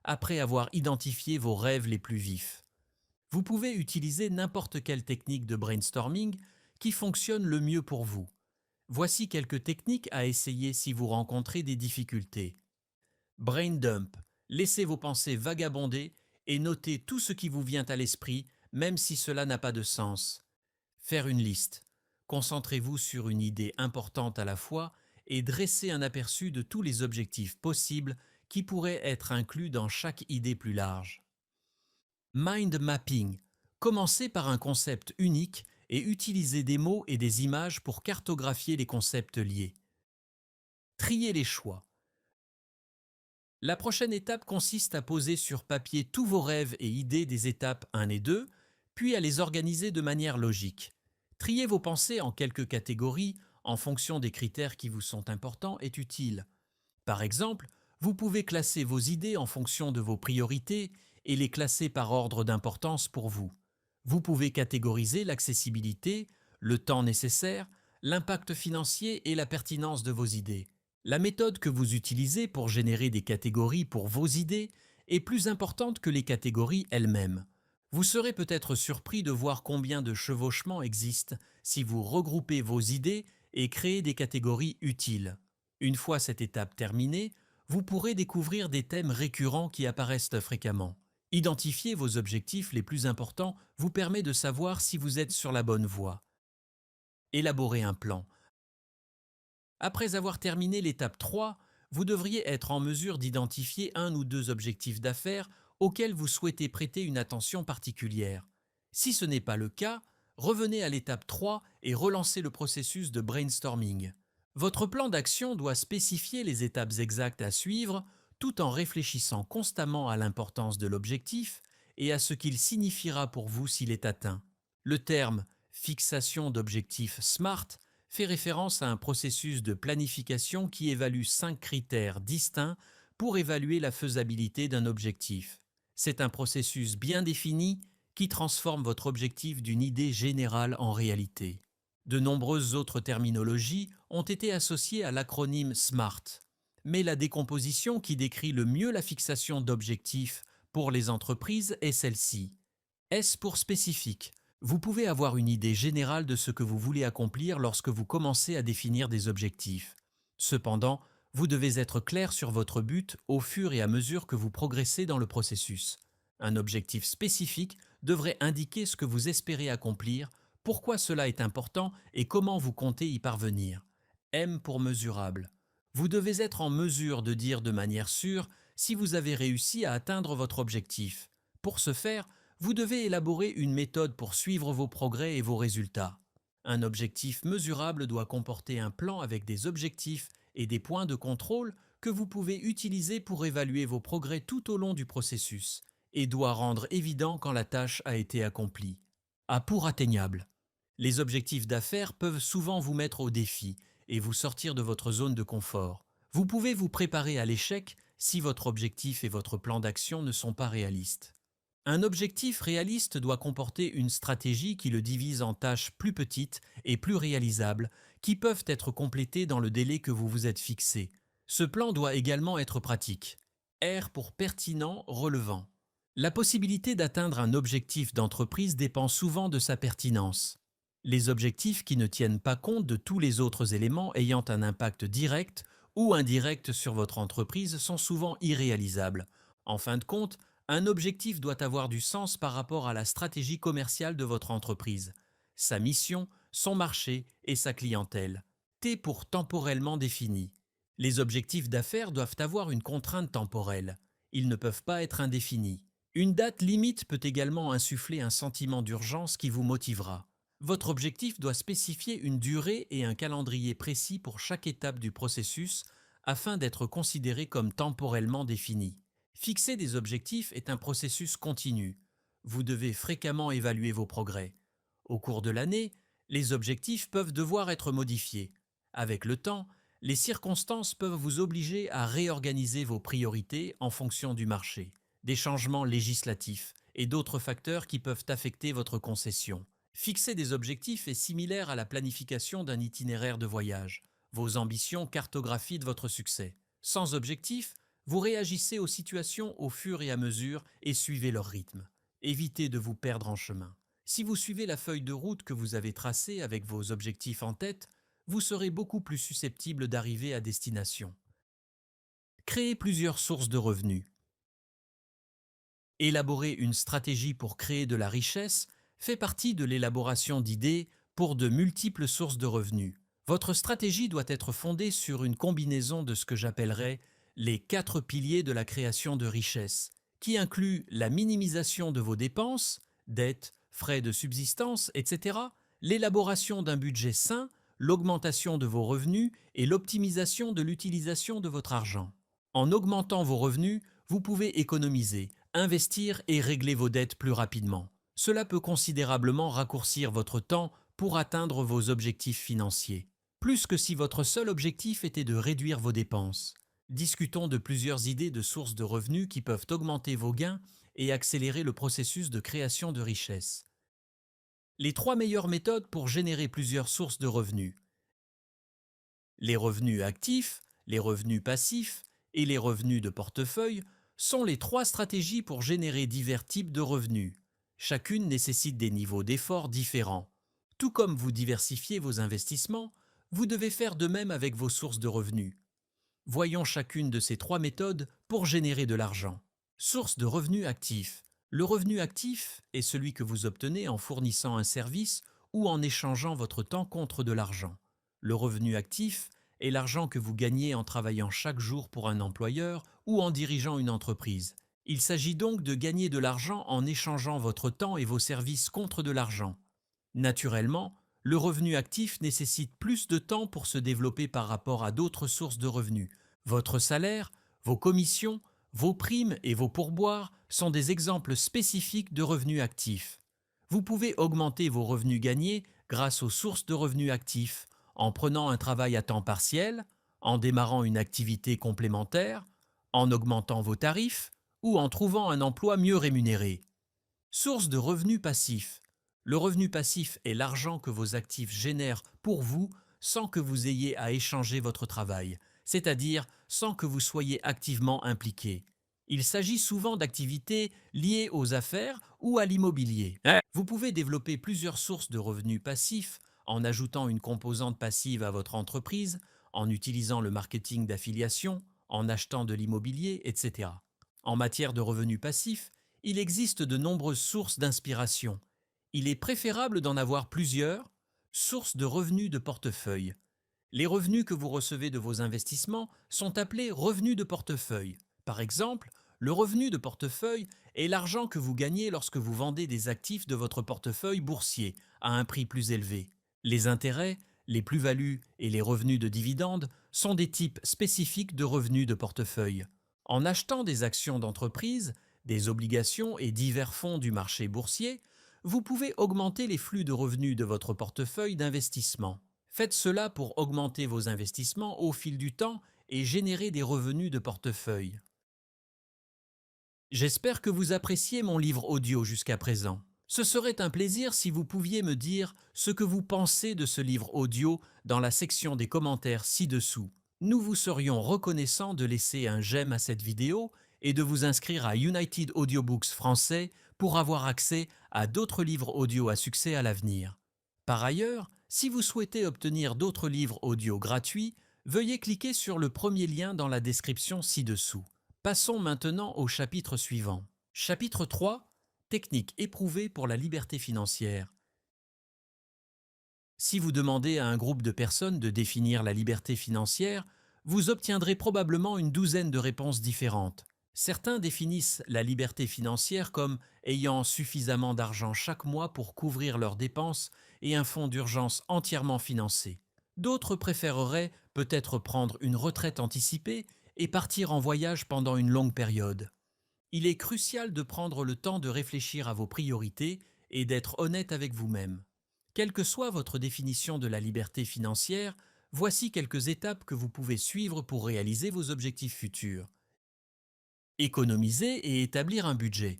après avoir identifié vos rêves les plus vifs. Vous pouvez utiliser n'importe quelle technique de brainstorming qui fonctionne le mieux pour vous. Voici quelques techniques à essayer si vous rencontrez des difficultés. Brain dump. Laissez vos pensées vagabonder et notez tout ce qui vous vient à l'esprit, même si cela n'a pas de sens. Faire une liste. Concentrez-vous sur une idée importante à la fois et dressez un aperçu de tous les objectifs possibles qui pourraient être inclus dans chaque idée plus large. Mind mapping. Commencez par un concept unique et utilisez des mots et des images pour cartographier les concepts liés. Triez les choix. La prochaine étape consiste à poser sur papier tous vos rêves et idées des étapes 1 et 2, puis à les organiser de manière logique. Trier vos pensées en quelques catégories en fonction des critères qui vous sont importants est utile. Par exemple, vous pouvez classer vos idées en fonction de vos priorités et les classer par ordre d'importance pour vous. Vous pouvez catégoriser l'accessibilité, le temps nécessaire, l'impact financier et la pertinence de vos idées. La méthode que vous utilisez pour générer des catégories pour vos idées est plus importante que les catégories elles-mêmes. Vous serez peut-être surpris de voir combien de chevauchements existent si vous regroupez vos idées et créez des catégories utiles. Une fois cette étape terminée, vous pourrez découvrir des thèmes récurrents qui apparaissent fréquemment. Identifier vos objectifs les plus importants vous permet de savoir si vous êtes sur la bonne voie. Élaborer un plan. Après avoir terminé l'étape 3, vous devriez être en mesure d'identifier 1 ou 2 objectifs d'affaires auxquels vous souhaitez prêter une attention particulière. Si ce n'est pas le cas, revenez à l'étape 3 et relancez le processus de brainstorming. Votre plan d'action doit spécifier les étapes exactes à suivre tout en réfléchissant constamment à l'importance de l'objectif et à ce qu'il signifiera pour vous s'il est atteint. Le terme fixation d'objectifs SMART fait référence à un processus de planification qui évalue 5 critères distincts pour évaluer la faisabilité d'un objectif. C'est un processus bien défini qui transforme votre objectif d'une idée générale en réalité. De nombreuses autres terminologies ont été associées à l'acronyme SMART, mais la décomposition qui décrit le mieux la fixation d'objectifs pour les entreprises est celle-ci. S pour spécifique. Vous pouvez avoir une idée générale de ce que vous voulez accomplir lorsque vous commencez à définir des objectifs. Cependant, vous devez être clair sur votre but au fur et à mesure que vous progressez dans le processus. Un objectif spécifique devrait indiquer ce que vous espérez accomplir, pourquoi cela est important et comment vous comptez y parvenir. M pour mesurable. Vous devez être en mesure de dire de manière sûre si vous avez réussi à atteindre votre objectif. Pour ce faire, vous devez élaborer une méthode pour suivre vos progrès et vos résultats. Un objectif mesurable doit comporter un plan avec des objectifs et des points de contrôle que vous pouvez utiliser pour évaluer vos progrès tout au long du processus et doit rendre évident quand la tâche a été accomplie. À pour atteignable. Les objectifs d'affaires peuvent souvent vous mettre au défi et vous sortir de votre zone de confort. Vous pouvez vous préparer à l'échec si votre objectif et votre plan d'action ne sont pas réalistes. Un objectif réaliste doit comporter une stratégie qui le divise en tâches plus petites et plus réalisables, qui peuvent être complétées dans le délai que vous vous êtes fixé. Ce plan doit également être pratique. R pour pertinent, relevant. La possibilité d'atteindre un objectif d'entreprise dépend souvent de sa pertinence. Les objectifs qui ne tiennent pas compte de tous les autres éléments ayant un impact direct ou indirect sur votre entreprise sont souvent irréalisables. En fin de compte, un objectif doit avoir du sens par rapport à la stratégie commerciale de votre entreprise, sa mission, son marché et sa clientèle. T pour temporellement défini. Les objectifs d'affaires doivent avoir une contrainte temporelle. Ils ne peuvent pas être indéfinis. Une date limite peut également insuffler un sentiment d'urgence qui vous motivera. Votre objectif doit spécifier une durée et un calendrier précis pour chaque étape du processus afin d'être considéré comme temporellement défini. Fixer des objectifs est un processus continu. Vous devez fréquemment évaluer vos progrès. Au cours de l'année, les objectifs peuvent devoir être modifiés. Avec le temps, les circonstances peuvent vous obliger à réorganiser vos priorités en fonction du marché, des changements législatifs et d'autres facteurs qui peuvent affecter votre concession. Fixer des objectifs est similaire à la planification d'un itinéraire de voyage. Vos ambitions cartographient votre succès. Sans objectif, vous réagissez aux situations au fur et à mesure et suivez leur rythme. Évitez de vous perdre en chemin. Si vous suivez la feuille de route que vous avez tracée avec vos objectifs en tête, vous serez beaucoup plus susceptible d'arriver à destination. Créer plusieurs sources de revenus. Élaborer une stratégie pour créer de la richesse fait partie de l'élaboration d'idées pour de multiples sources de revenus. Votre stratégie doit être fondée sur une combinaison de ce que j'appellerais les 4 piliers de la création de richesse, qui incluent la minimisation de vos dépenses, dettes, frais de subsistance, etc., l'élaboration d'un budget sain, l'augmentation de vos revenus et l'optimisation de l'utilisation de votre argent. En augmentant vos revenus, vous pouvez économiser, investir et régler vos dettes plus rapidement. Cela peut considérablement raccourcir votre temps pour atteindre vos objectifs financiers, plus que si votre seul objectif était de réduire vos dépenses. Discutons de plusieurs idées de sources de revenus qui peuvent augmenter vos gains et accélérer le processus de création de richesse. Les 3 meilleures méthodes pour générer plusieurs sources de revenus. Les revenus actifs, les revenus passifs et les revenus de portefeuille sont les 3 stratégies pour générer divers types de revenus. Chacune nécessite des niveaux d'effort différents. Tout comme vous diversifiez vos investissements, vous devez faire de même avec vos sources de revenus. Voyons chacune de ces 3 méthodes pour générer de l'argent. Source de revenus actifs. Le revenu actif est celui que vous obtenez en fournissant un service ou en échangeant votre temps contre de l'argent. Le revenu actif est l'argent que vous gagnez en travaillant chaque jour pour un employeur ou en dirigeant une entreprise. Il s'agit donc de gagner de l'argent en échangeant votre temps et vos services contre de l'argent. Naturellement, le revenu actif nécessite plus de temps pour se développer par rapport à d'autres sources de revenus. Votre salaire, vos commissions, vos primes et vos pourboires sont des exemples spécifiques de revenus actifs. Vous pouvez augmenter vos revenus gagnés grâce aux sources de revenus actifs, en prenant un travail à temps partiel, en démarrant une activité complémentaire, en augmentant vos tarifs ou en trouvant un emploi mieux rémunéré. Source de revenus passifs. Le revenu passif est l'argent que vos actifs génèrent pour vous sans que vous ayez à échanger votre travail, c'est-à-dire sans que vous soyez activement impliqué. Il s'agit souvent d'activités liées aux affaires ou à l'immobilier. Vous pouvez développer plusieurs sources de revenus passifs en ajoutant une composante passive à votre entreprise, en utilisant le marketing d'affiliation, en achetant de l'immobilier, etc. En matière de revenus passifs, il existe de nombreuses sources d'inspiration. Il est préférable d'en avoir plusieurs. Sources de revenus de portefeuille. Les revenus que vous recevez de vos investissements sont appelés revenus de portefeuille. Par exemple, le revenu de portefeuille est l'argent que vous gagnez lorsque vous vendez des actifs de votre portefeuille boursier à un prix plus élevé. Les intérêts, les plus-values et les revenus de dividendes sont des types spécifiques de revenus de portefeuille. En achetant des actions d'entreprise, des obligations et divers fonds du marché boursier, vous pouvez augmenter les flux de revenus de votre portefeuille d'investissement. Faites cela pour augmenter vos investissements au fil du temps et générer des revenus de portefeuille. J'espère que vous appréciez mon livre audio jusqu'à présent. Ce serait un plaisir si vous pouviez me dire ce que vous pensez de ce livre audio dans la section des commentaires ci-dessous. Nous vous serions reconnaissants de laisser un j'aime à cette vidéo et de vous inscrire à United Audiobooks français pour avoir accès à d'autres livres audio à succès à l'avenir. Par ailleurs, si vous souhaitez obtenir d'autres livres audio gratuits, veuillez cliquer sur le premier lien dans la description ci-dessous. Passons maintenant au chapitre suivant. Chapitre 3. Techniques éprouvées pour la liberté financière. Si vous demandez à un groupe de personnes de définir la liberté financière, vous obtiendrez probablement une douzaine de réponses différentes. Certains définissent la liberté financière comme ayant suffisamment d'argent chaque mois pour couvrir leurs dépenses et un fonds d'urgence entièrement financé. D'autres préféreraient peut-être prendre une retraite anticipée et partir en voyage pendant une longue période. Il est crucial de prendre le temps de réfléchir à vos priorités et d'être honnête avec vous-même. Quelle que soit votre définition de la liberté financière, voici quelques étapes que vous pouvez suivre pour réaliser vos objectifs futurs. Économiser et établir un budget.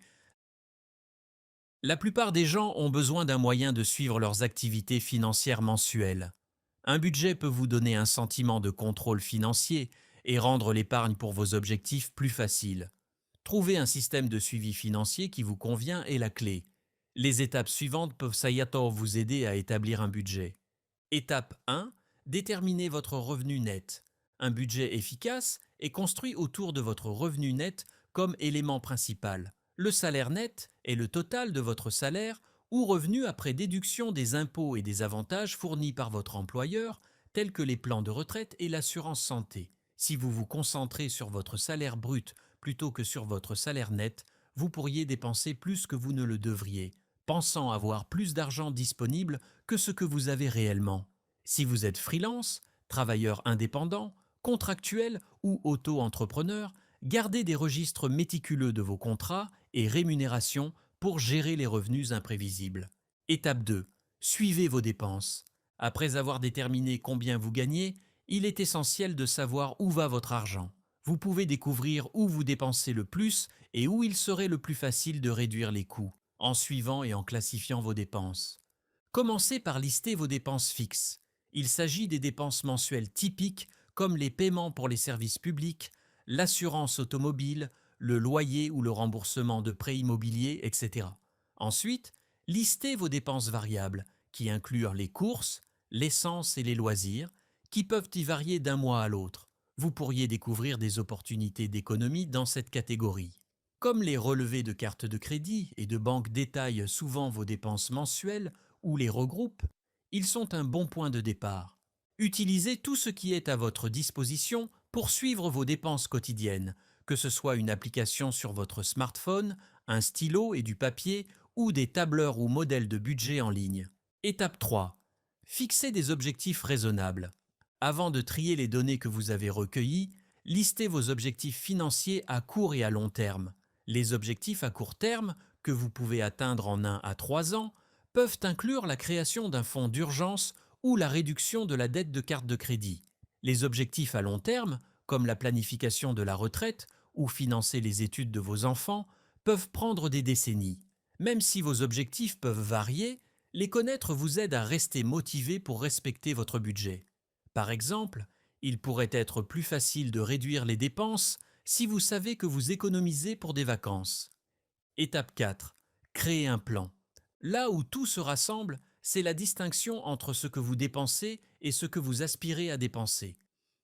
La plupart des gens ont besoin d'un moyen de suivre leurs activités financières mensuelles. Un budget peut vous donner un sentiment de contrôle financier et rendre l'épargne pour vos objectifs plus facile. Trouver un système de suivi financier qui vous convient est la clé. Les étapes suivantes peuvent vous aider à établir un budget. Étape 1. Déterminez votre revenu net. Un budget efficace est construit autour de votre revenu net comme élément principal. Le salaire net est le total de votre salaire ou revenu après déduction des impôts et des avantages fournis par votre employeur, tels que les plans de retraite et l'assurance santé. Si vous vous concentrez sur votre salaire brut plutôt que sur votre salaire net, vous pourriez dépenser plus que vous ne le devriez, pensant avoir plus d'argent disponible que ce que vous avez réellement. Si vous êtes freelance, travailleur indépendant, contractuel ou auto-entrepreneur, gardez des registres méticuleux de vos contrats et rémunérations pour gérer les revenus imprévisibles. Étape 2. Suivez vos dépenses. Après avoir déterminé combien vous gagnez, il est essentiel de savoir où va votre argent. Vous pouvez découvrir où vous dépensez le plus et où il serait le plus facile de réduire les coûts, en suivant et en classifiant vos dépenses. Commencez par lister vos dépenses fixes. Il s'agit des dépenses mensuelles typiques comme les paiements pour les services publics, l'assurance automobile, le loyer ou le remboursement de prêts immobiliers, etc. Ensuite, listez vos dépenses variables, qui incluent les courses, l'essence et les loisirs, qui peuvent y varier d'un mois à l'autre. Vous pourriez découvrir des opportunités d'économie dans cette catégorie. Comme les relevés de cartes de crédit et de banque détaillent souvent vos dépenses mensuelles ou les regroupent, ils sont un bon point de départ. Utilisez tout ce qui est à votre disposition pour suivre vos dépenses quotidiennes, que ce soit une application sur votre smartphone, un stylo et du papier ou des tableurs ou modèles de budget en ligne. Étape 3. Fixez des objectifs raisonnables. Avant de trier les données que vous avez recueillies, listez vos objectifs financiers à court et à long terme. Les objectifs à court terme, que vous pouvez atteindre en 1 à 3 ans, peuvent inclure la création d'un fonds d'urgence ou la réduction de la dette de carte de crédit. Les objectifs à long terme, comme la planification de la retraite ou financer les études de vos enfants, peuvent prendre des décennies. Même si vos objectifs peuvent varier, les connaître vous aide à rester motivé pour respecter votre budget. Par exemple, il pourrait être plus facile de réduire les dépenses si vous savez que vous économisez pour des vacances. Étape 4. Créer un plan. Là où tout se rassemble, c'est la distinction entre ce que vous dépensez et ce que vous aspirez à dépenser.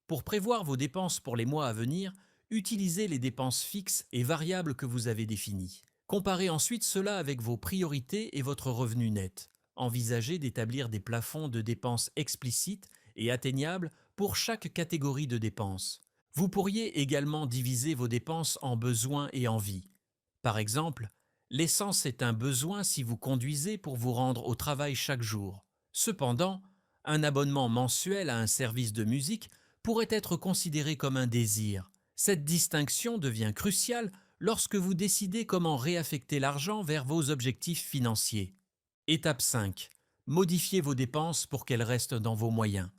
Pour prévoir vos dépenses pour les mois à venir, utilisez les dépenses fixes et variables que vous avez définies. Comparez ensuite cela avec vos priorités et votre revenu net. Envisagez d'établir des plafonds de dépenses explicites et atteignables pour chaque catégorie de dépenses. Vous pourriez également diviser vos dépenses en besoins et envies. Par exemple, l'essence est un besoin si vous conduisez pour vous rendre au travail chaque jour. Cependant, un abonnement mensuel à un service de musique pourrait être considéré comme un désir. Cette distinction devient cruciale lorsque vous décidez comment réaffecter l'argent vers vos objectifs financiers. Étape 5. Modifiez vos dépenses pour qu'elles restent dans vos moyens.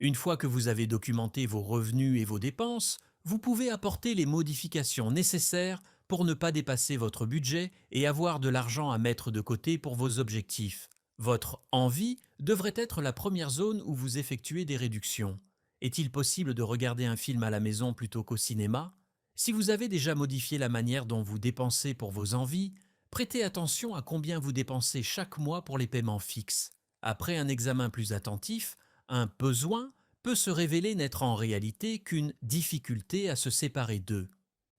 Une fois que vous avez documenté vos revenus et vos dépenses, vous pouvez apporter les modifications nécessaires pour ne pas dépasser votre budget et avoir de l'argent à mettre de côté pour vos objectifs. Votre envie devrait être la première zone où vous effectuez des réductions. Est-il possible de regarder un film à la maison plutôt qu'au cinéma? Si vous avez déjà modifié la manière dont vous dépensez pour vos envies, prêtez attention à combien vous dépensez chaque mois pour les paiements fixes. Après un examen plus attentif, un besoin peut se révéler n'être en réalité qu'une difficulté à se séparer d'eux.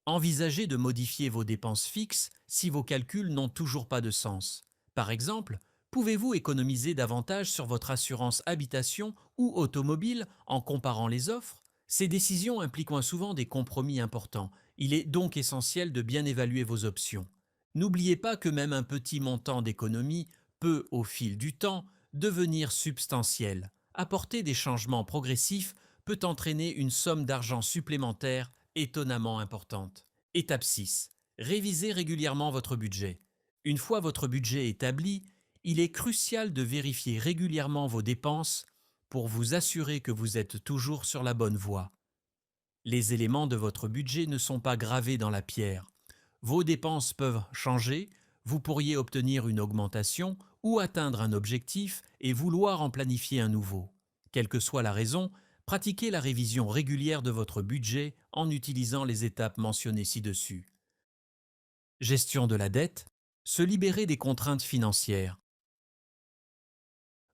Envisagez de modifier vos dépenses fixes si vos calculs n'ont toujours pas de sens. Par exemple, pouvez-vous économiser davantage sur votre assurance habitation ou automobile en comparant les offres? Ces décisions impliquent moins souvent des compromis importants. Il est donc essentiel de bien évaluer vos options. N'oubliez pas que même un petit montant d'économie peut, au fil du temps, devenir substantiel. Apporter des changements progressifs peut entraîner une somme d'argent supplémentaire étonnamment importante. Étape 6. Révisez régulièrement votre budget. Une fois votre budget établi, il est crucial de vérifier régulièrement vos dépenses pour vous assurer que vous êtes toujours sur la bonne voie. Les éléments de votre budget ne sont pas gravés dans la pierre. Vos dépenses peuvent changer, vous pourriez obtenir une augmentation ou atteindre un objectif et vouloir en planifier un nouveau. Quelle que soit la raison, pratiquez la révision régulière de votre budget en utilisant les étapes mentionnées ci-dessus. Gestion de la dette, se libérer des contraintes financières.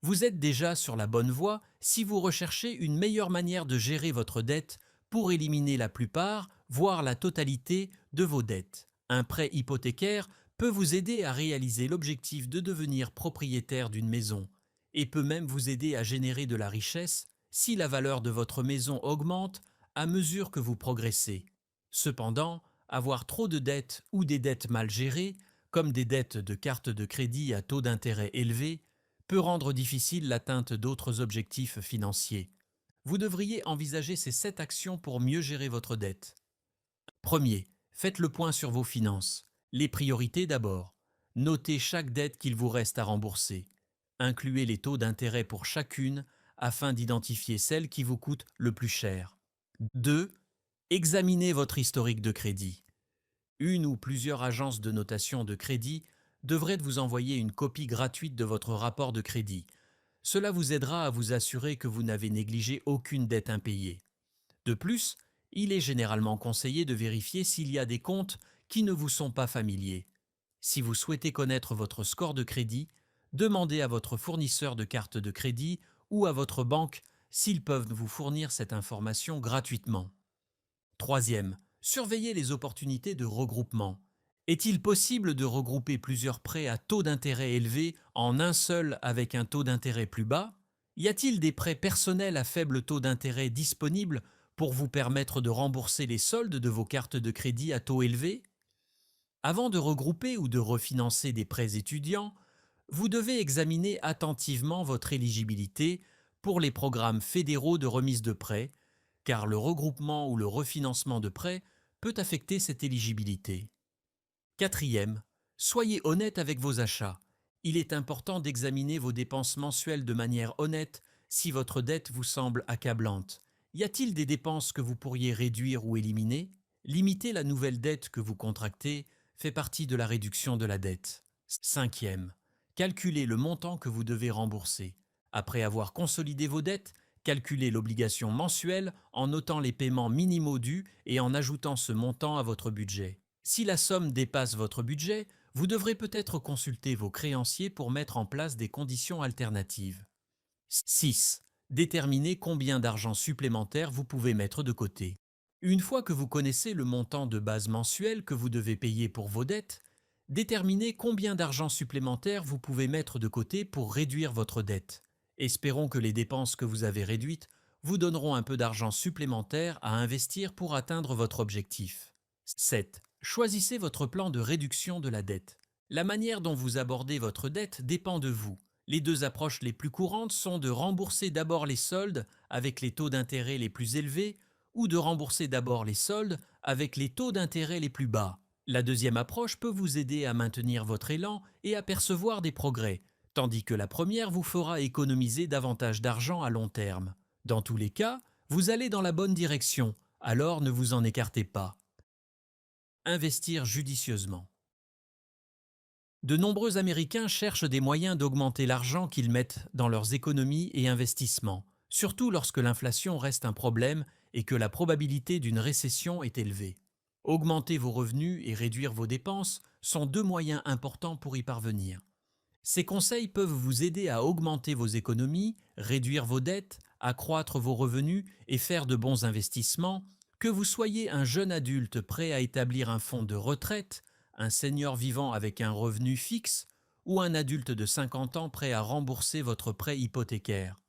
Vous êtes déjà sur la bonne voie si vous recherchez une meilleure manière de gérer votre dette pour éliminer la plupart, voire la totalité, de vos dettes. Un prêt hypothécaire peut vous aider à réaliser l'objectif de devenir propriétaire d'une maison et peut même vous aider à générer de la richesse si la valeur de votre maison augmente à mesure que vous progressez. Cependant, avoir trop de dettes ou des dettes mal gérées, comme des dettes de carte de crédit à taux d'intérêt élevé, peut rendre difficile l'atteinte d'autres objectifs financiers. Vous devriez envisager ces 7 actions pour mieux gérer votre dette. Premier, faites le point sur vos finances. Les priorités d'abord. Notez chaque dette qu'il vous reste à rembourser. Incluez les taux d'intérêt pour chacune afin d'identifier celle qui vous coûte le plus cher. 2. Examinez votre historique de crédit. Une ou plusieurs agences de notation de crédit devraient vous envoyer une copie gratuite de votre rapport de crédit. Cela vous aidera à vous assurer que vous n'avez négligé aucune dette impayée. De plus, il est généralement conseillé de vérifier s'il y a des comptes qui ne vous sont pas familiers. Si vous souhaitez connaître votre score de crédit, demandez à votre fournisseur de carte de crédit ou à votre banque s'ils peuvent vous fournir cette information gratuitement. Troisième, surveillez les opportunités de regroupement. Est-il possible de regrouper plusieurs prêts à taux d'intérêt élevé en un seul avec un taux d'intérêt plus bas? Y a-t-il des prêts personnels à faible taux d'intérêt disponibles pour vous permettre de rembourser les soldes de vos cartes de crédit à taux élevé? Avant de regrouper ou de refinancer des prêts étudiants, vous devez examiner attentivement votre éligibilité pour les programmes fédéraux de remise de prêts, car le regroupement ou le refinancement de prêts peut affecter cette éligibilité. Quatrième, soyez honnête avec vos achats. Il est important d'examiner vos dépenses mensuelles de manière honnête si votre dette vous semble accablante. Y a-t-il des dépenses que vous pourriez réduire ou éliminer? Limiter la nouvelle dette que vous contractez fait partie de la réduction de la dette. Cinquième, calculez le montant que vous devez rembourser. Après avoir consolidé vos dettes, calculez l'obligation mensuelle en notant les paiements minimaux dus et en ajoutant ce montant à votre budget. Si la somme dépasse votre budget, vous devrez peut-être consulter vos créanciers pour mettre en place des conditions alternatives. 6. Déterminez combien d'argent supplémentaire vous pouvez mettre de côté. Une fois que vous connaissez le montant de base mensuel que vous devez payer pour vos dettes, déterminez combien d'argent supplémentaire vous pouvez mettre de côté pour réduire votre dette. Espérons que les dépenses que vous avez réduites vous donneront un peu d'argent supplémentaire à investir pour atteindre votre objectif. 7. Choisissez votre plan de réduction de la dette. La manière dont vous abordez votre dette dépend de vous. Les deux approches les plus courantes sont de rembourser d'abord les soldes avec les taux d'intérêt les plus élevés ou de rembourser d'abord les soldes avec les taux d'intérêt les plus bas. La deuxième approche peut vous aider à maintenir votre élan et à percevoir des progrès, tandis que la première vous fera économiser davantage d'argent à long terme. Dans tous les cas, vous allez dans la bonne direction, alors ne vous en écartez pas. Investir judicieusement. De nombreux Américains cherchent des moyens d'augmenter l'argent qu'ils mettent dans leurs économies et investissements, surtout lorsque l'inflation reste un problème et que la probabilité d'une récession est élevée. Augmenter vos revenus et réduire vos dépenses sont deux moyens importants pour y parvenir. Ces conseils peuvent vous aider à augmenter vos économies, réduire vos dettes, accroître vos revenus et faire de bons investissements, que vous soyez un jeune adulte prêt à établir un fonds de retraite, un senior vivant avec un revenu fixe ou un adulte de 50 ans prêt à rembourser votre prêt hypothécaire.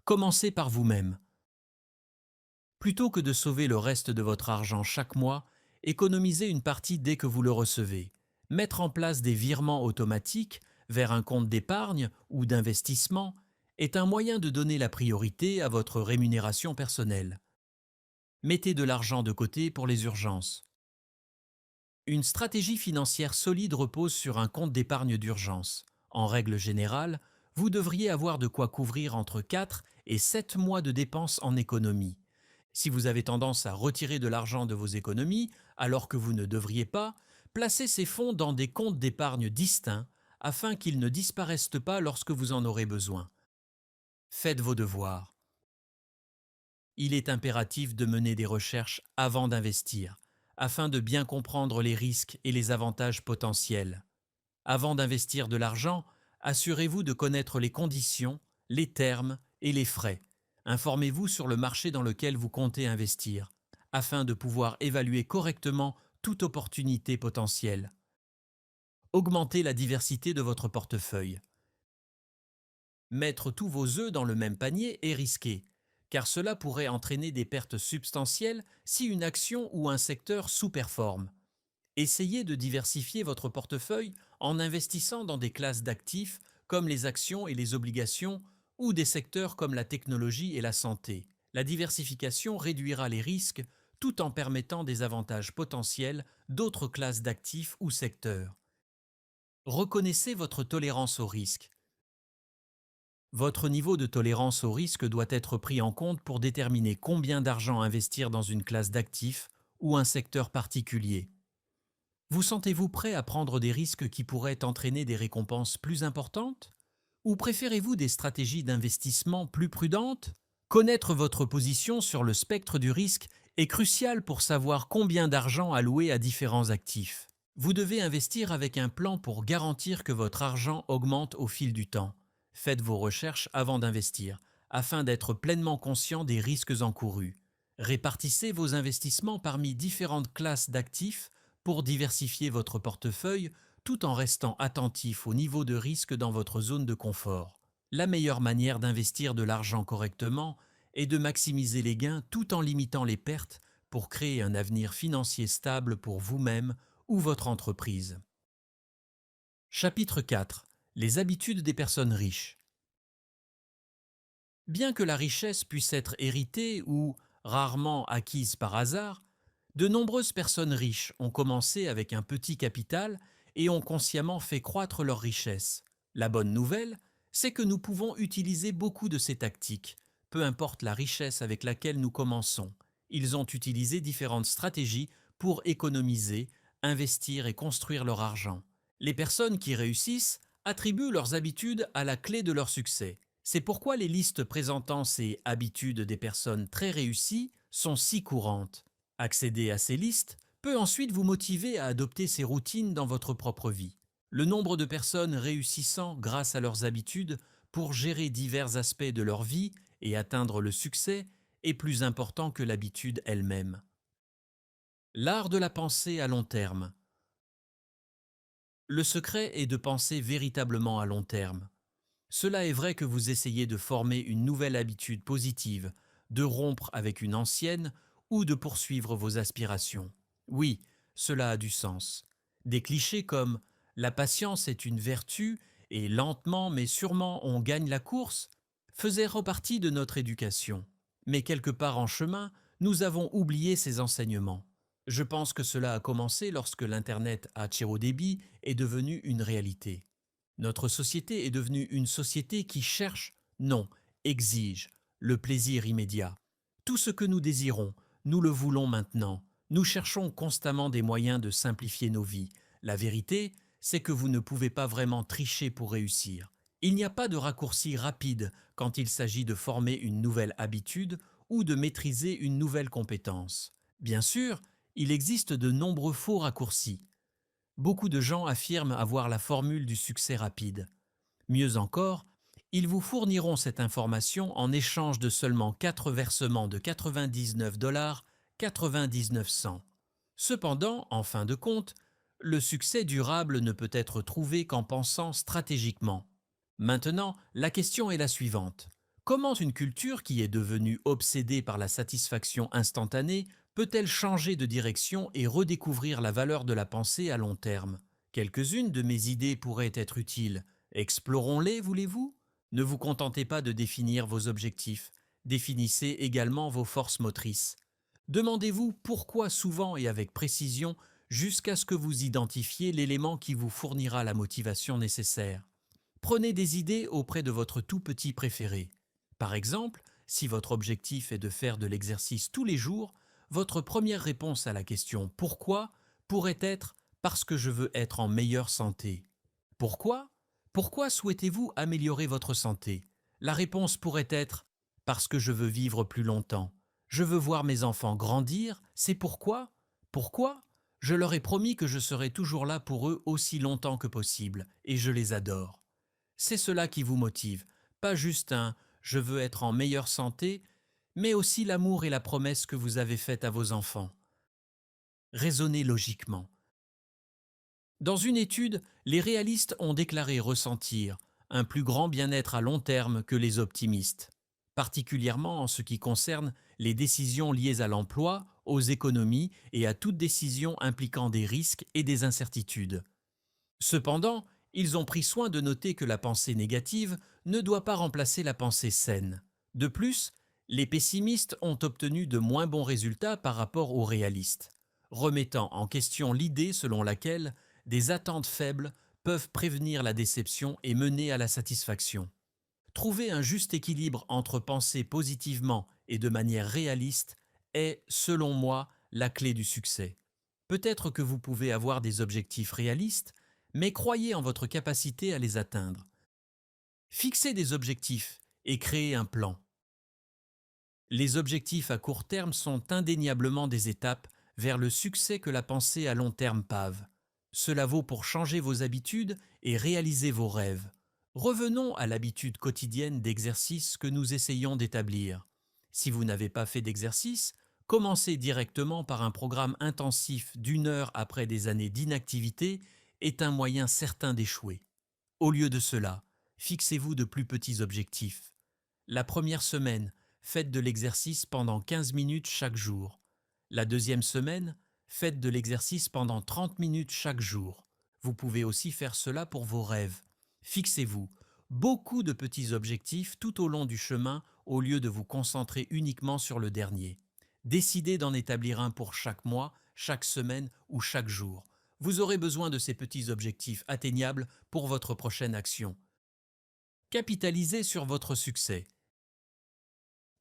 Commencez par vous-même. Plutôt que de sauver le reste de votre argent chaque mois, économisez une partie dès que vous le recevez. Mettre en place des virements automatiques vers un compte d'épargne ou d'investissement est un moyen de donner la priorité à votre rémunération personnelle. Mettez de l'argent de côté pour les urgences. Une stratégie financière solide repose sur un compte d'épargne d'urgence. En règle générale, vous devriez avoir de quoi couvrir entre 4 et 7 mois de dépenses en économie. Si vous avez tendance à retirer de l'argent de vos économies alors que vous ne devriez pas, placez ces fonds dans des comptes d'épargne distincts afin qu'ils ne disparaissent pas lorsque vous en aurez besoin. Faites vos devoirs. Il est impératif de mener des recherches avant d'investir, afin de bien comprendre les risques et les avantages potentiels. Avant d'investir de l'argent, assurez-vous de connaître les conditions, les termes et les frais. Informez-vous sur le marché dans lequel vous comptez investir, afin de pouvoir évaluer correctement toute opportunité potentielle. Augmentez la diversité de votre portefeuille. Mettre tous vos œufs dans le même panier est risqué, car cela pourrait entraîner des pertes substantielles si une action ou un secteur sous-performe. Essayez de diversifier votre portefeuille en investissant dans des classes d'actifs comme les actions et les obligations ou des secteurs comme la technologie et la santé. La diversification réduira les risques tout en permettant des avantages potentiels d'autres classes d'actifs ou secteurs. Reconnaissez votre tolérance au risque. Votre niveau de tolérance au risque doit être pris en compte pour déterminer combien d'argent investir dans une classe d'actifs ou un secteur particulier. Vous sentez-vous prêt à prendre des risques qui pourraient entraîner des récompenses plus importantes? Ou préférez-vous des stratégies d'investissement plus prudentes? Connaître votre position sur le spectre du risque est crucial pour savoir combien d'argent allouer à différents actifs. Vous devez investir avec un plan pour garantir que votre argent augmente au fil du temps. Faites vos recherches avant d'investir, afin d'être pleinement conscient des risques encourus. Répartissez vos investissements parmi différentes classes d'actifs pour diversifier votre portefeuille tout en restant attentif au niveau de risque dans votre zone de confort. La meilleure manière d'investir de l'argent correctement est de maximiser les gains tout en limitant les pertes pour créer un avenir financier stable pour vous-même ou votre entreprise. Chapitre 4. Les habitudes des personnes riches. Bien que la richesse puisse être héritée ou rarement acquise par hasard, de nombreuses personnes riches ont commencé avec un petit capital et ont consciemment fait croître leur richesse. La bonne nouvelle, c'est que nous pouvons utiliser beaucoup de ces tactiques, peu importe la richesse avec laquelle nous commençons. Ils ont utilisé différentes stratégies pour économiser, investir et construire leur argent. Les personnes qui réussissent attribuent leurs habitudes à la clé de leur succès. C'est pourquoi les listes présentant ces habitudes des personnes très réussies sont si courantes. Accéder à ces listes peut ensuite vous motiver à adopter ces routines dans votre propre vie. Le nombre de personnes réussissant grâce à leurs habitudes pour gérer divers aspects de leur vie et atteindre le succès est plus important que l'habitude elle-même. L'art de la pensée à long terme. Le secret est de penser véritablement à long terme. Cela est vrai que vous essayez de former une nouvelle habitude positive, de rompre avec une ancienne ou de poursuivre vos aspirations. Oui, cela a du sens. Des clichés comme «la patience est une vertu» et «lentement mais sûrement on gagne la course» faisaient repartie de notre éducation. Mais quelque part en chemin, nous avons oublié ces enseignements. Je pense que cela a commencé lorsque l'Internet à très haut débit est devenu une réalité. Notre société est devenue une société qui cherche, non, exige, le plaisir immédiat. Tout ce que nous désirons, nous le voulons maintenant. Nous cherchons constamment des moyens de simplifier nos vies. La vérité, c'est que vous ne pouvez pas vraiment tricher pour réussir. Il n'y a pas de raccourci rapide quand il s'agit de former une nouvelle habitude ou de maîtriser une nouvelle compétence. Bien sûr, il existe de nombreux faux raccourcis. Beaucoup de gens affirment avoir la formule du succès rapide. Mieux encore, ils vous fourniront cette information en échange de seulement 4 versements de 99 $, 99 cents. Cependant, en fin de compte, le succès durable ne peut être trouvé qu'en pensant stratégiquement. Maintenant, la question est la suivante. Comment une culture qui est devenue obsédée par la satisfaction instantanée peut-elle changer de direction et redécouvrir la valeur de la pensée à long terme? Quelques-unes de mes idées pourraient être utiles. Explorons-les, voulez-vous? Ne vous contentez pas de définir vos objectifs, définissez également vos forces motrices. Demandez-vous pourquoi souvent et avec précision jusqu'à ce que vous identifiez l'élément qui vous fournira la motivation nécessaire. Prenez des idées auprès de votre tout petit préféré. Par exemple, si votre objectif est de faire de l'exercice tous les jours, votre première réponse à la question «Pourquoi?» pourrait être «Parce que je veux être en meilleure santé». Pourquoi? Pourquoi souhaitez-vous améliorer votre santé? La réponse pourrait être «Parce que je veux vivre plus longtemps. Je veux voir mes enfants grandir, c'est pourquoi?» Pourquoi? Je leur ai promis que je serai toujours là pour eux aussi longtemps que possible, et je les adore. C'est cela qui vous motive, pas juste un «je veux être en meilleure santé», mais aussi l'amour et la promesse que vous avez faite à vos enfants. Raisonnez logiquement. Dans une étude, les réalistes ont déclaré ressentir un plus grand bien-être à long terme que les optimistes, particulièrement en ce qui concerne les décisions liées à l'emploi, aux économies et à toute décision impliquant des risques et des incertitudes. Cependant, ils ont pris soin de noter que la pensée négative ne doit pas remplacer la pensée saine. De plus, les pessimistes ont obtenu de moins bons résultats par rapport aux réalistes, remettant en question l'idée selon laquelle des attentes faibles peuvent prévenir la déception et mener à la satisfaction. Trouver un juste équilibre entre penser positivement et de manière réaliste est, selon moi, la clé du succès. Peut-être que vous pouvez avoir des objectifs réalistes, mais croyez en votre capacité à les atteindre. Fixez des objectifs et créez un plan. Les objectifs à court terme sont indéniablement des étapes vers le succès que la pensée à long terme pave. Cela vaut pour changer vos habitudes et réaliser vos rêves. Revenons à l'habitude quotidienne d'exercice que nous essayons d'établir. Si vous n'avez pas fait d'exercice, commencez directement par un programme intensif d'1 heure après des années d'inactivité est un moyen certain d'échouer. Au lieu de cela, fixez-vous de plus petits objectifs. La première semaine, faites de l'exercice pendant 15 minutes chaque jour. La deuxième semaine, faites de l'exercice pendant 30 minutes chaque jour. Vous pouvez aussi faire cela pour vos rêves. Fixez-vous beaucoup de petits objectifs tout au long du chemin au lieu de vous concentrer uniquement sur le dernier. Décidez d'en établir un pour chaque mois, chaque semaine ou chaque jour. Vous aurez besoin de ces petits objectifs atteignables pour votre prochaine action. Capitalisez sur votre succès.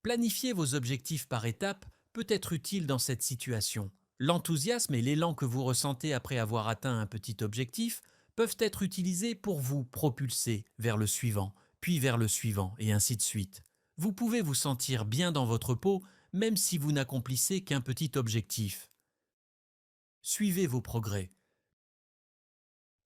Planifier vos objectifs par étapes peut être utile dans cette situation. L'enthousiasme et l'élan que vous ressentez après avoir atteint un petit objectif peuvent être utilisés pour vous propulser vers le suivant, puis vers le suivant, et ainsi de suite. Vous pouvez vous sentir bien dans votre peau, même si vous n'accomplissez qu'un petit objectif. Suivez vos progrès.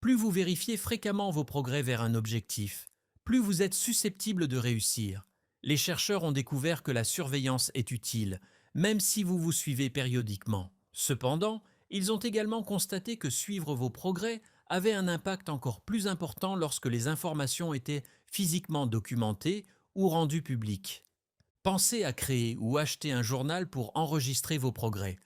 Plus vous vérifiez fréquemment vos progrès vers un objectif, plus vous êtes susceptible de réussir. Les chercheurs ont découvert que la surveillance est utile, même si vous vous suivez périodiquement. Cependant, ils ont également constaté que suivre vos progrès avait un impact encore plus important lorsque les informations étaient physiquement documentées ou rendues publiques. Pensez à créer ou acheter un journal pour enregistrer vos progrès.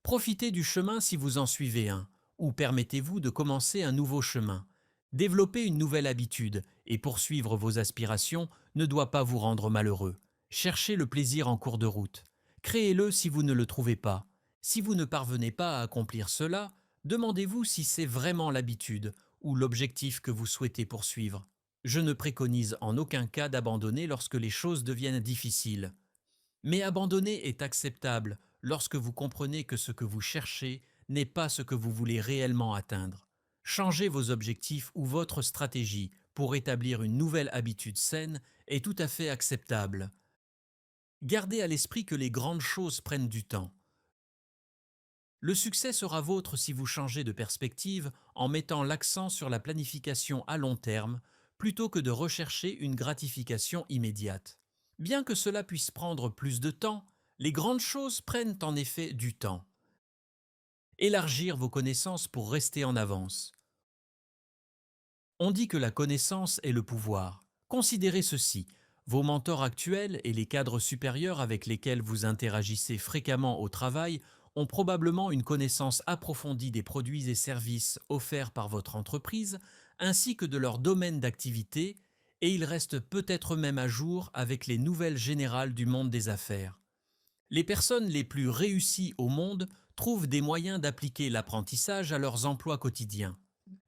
Profitez du chemin si vous en suivez un, ou permettez-vous de commencer un nouveau chemin. Développer une nouvelle habitude et poursuivre vos aspirations ne doit pas vous rendre malheureux. Cherchez le plaisir en cours de route. Créez-le si vous ne le trouvez pas. Si vous ne parvenez pas à accomplir cela, demandez-vous si c'est vraiment l'habitude ou l'objectif que vous souhaitez poursuivre. Je ne préconise en aucun cas d'abandonner lorsque les choses deviennent difficiles. Mais abandonner est acceptable lorsque vous comprenez que ce que vous cherchez n'est pas ce que vous voulez réellement atteindre. Changer vos objectifs ou votre stratégie pour établir une nouvelle habitude saine est tout à fait acceptable. Gardez à l'esprit que les grandes choses prennent du temps. Le succès sera vôtre si vous changez de perspective en mettant l'accent sur la planification à long terme plutôt que de rechercher une gratification immédiate. Bien que cela puisse prendre plus de temps, les grandes choses prennent en effet du temps. Élargir vos connaissances pour rester en avance. On dit que la connaissance est le pouvoir. Considérez ceci. Vos mentors actuels et les cadres supérieurs avec lesquels vous interagissez fréquemment au travail ont probablement une connaissance approfondie des produits et services offerts par votre entreprise, ainsi que de leur domaine d'activité, et ils restent peut-être même à jour avec les nouvelles générales du monde des affaires. Les personnes les plus réussies au monde trouvent des moyens d'appliquer l'apprentissage à leurs emplois quotidiens.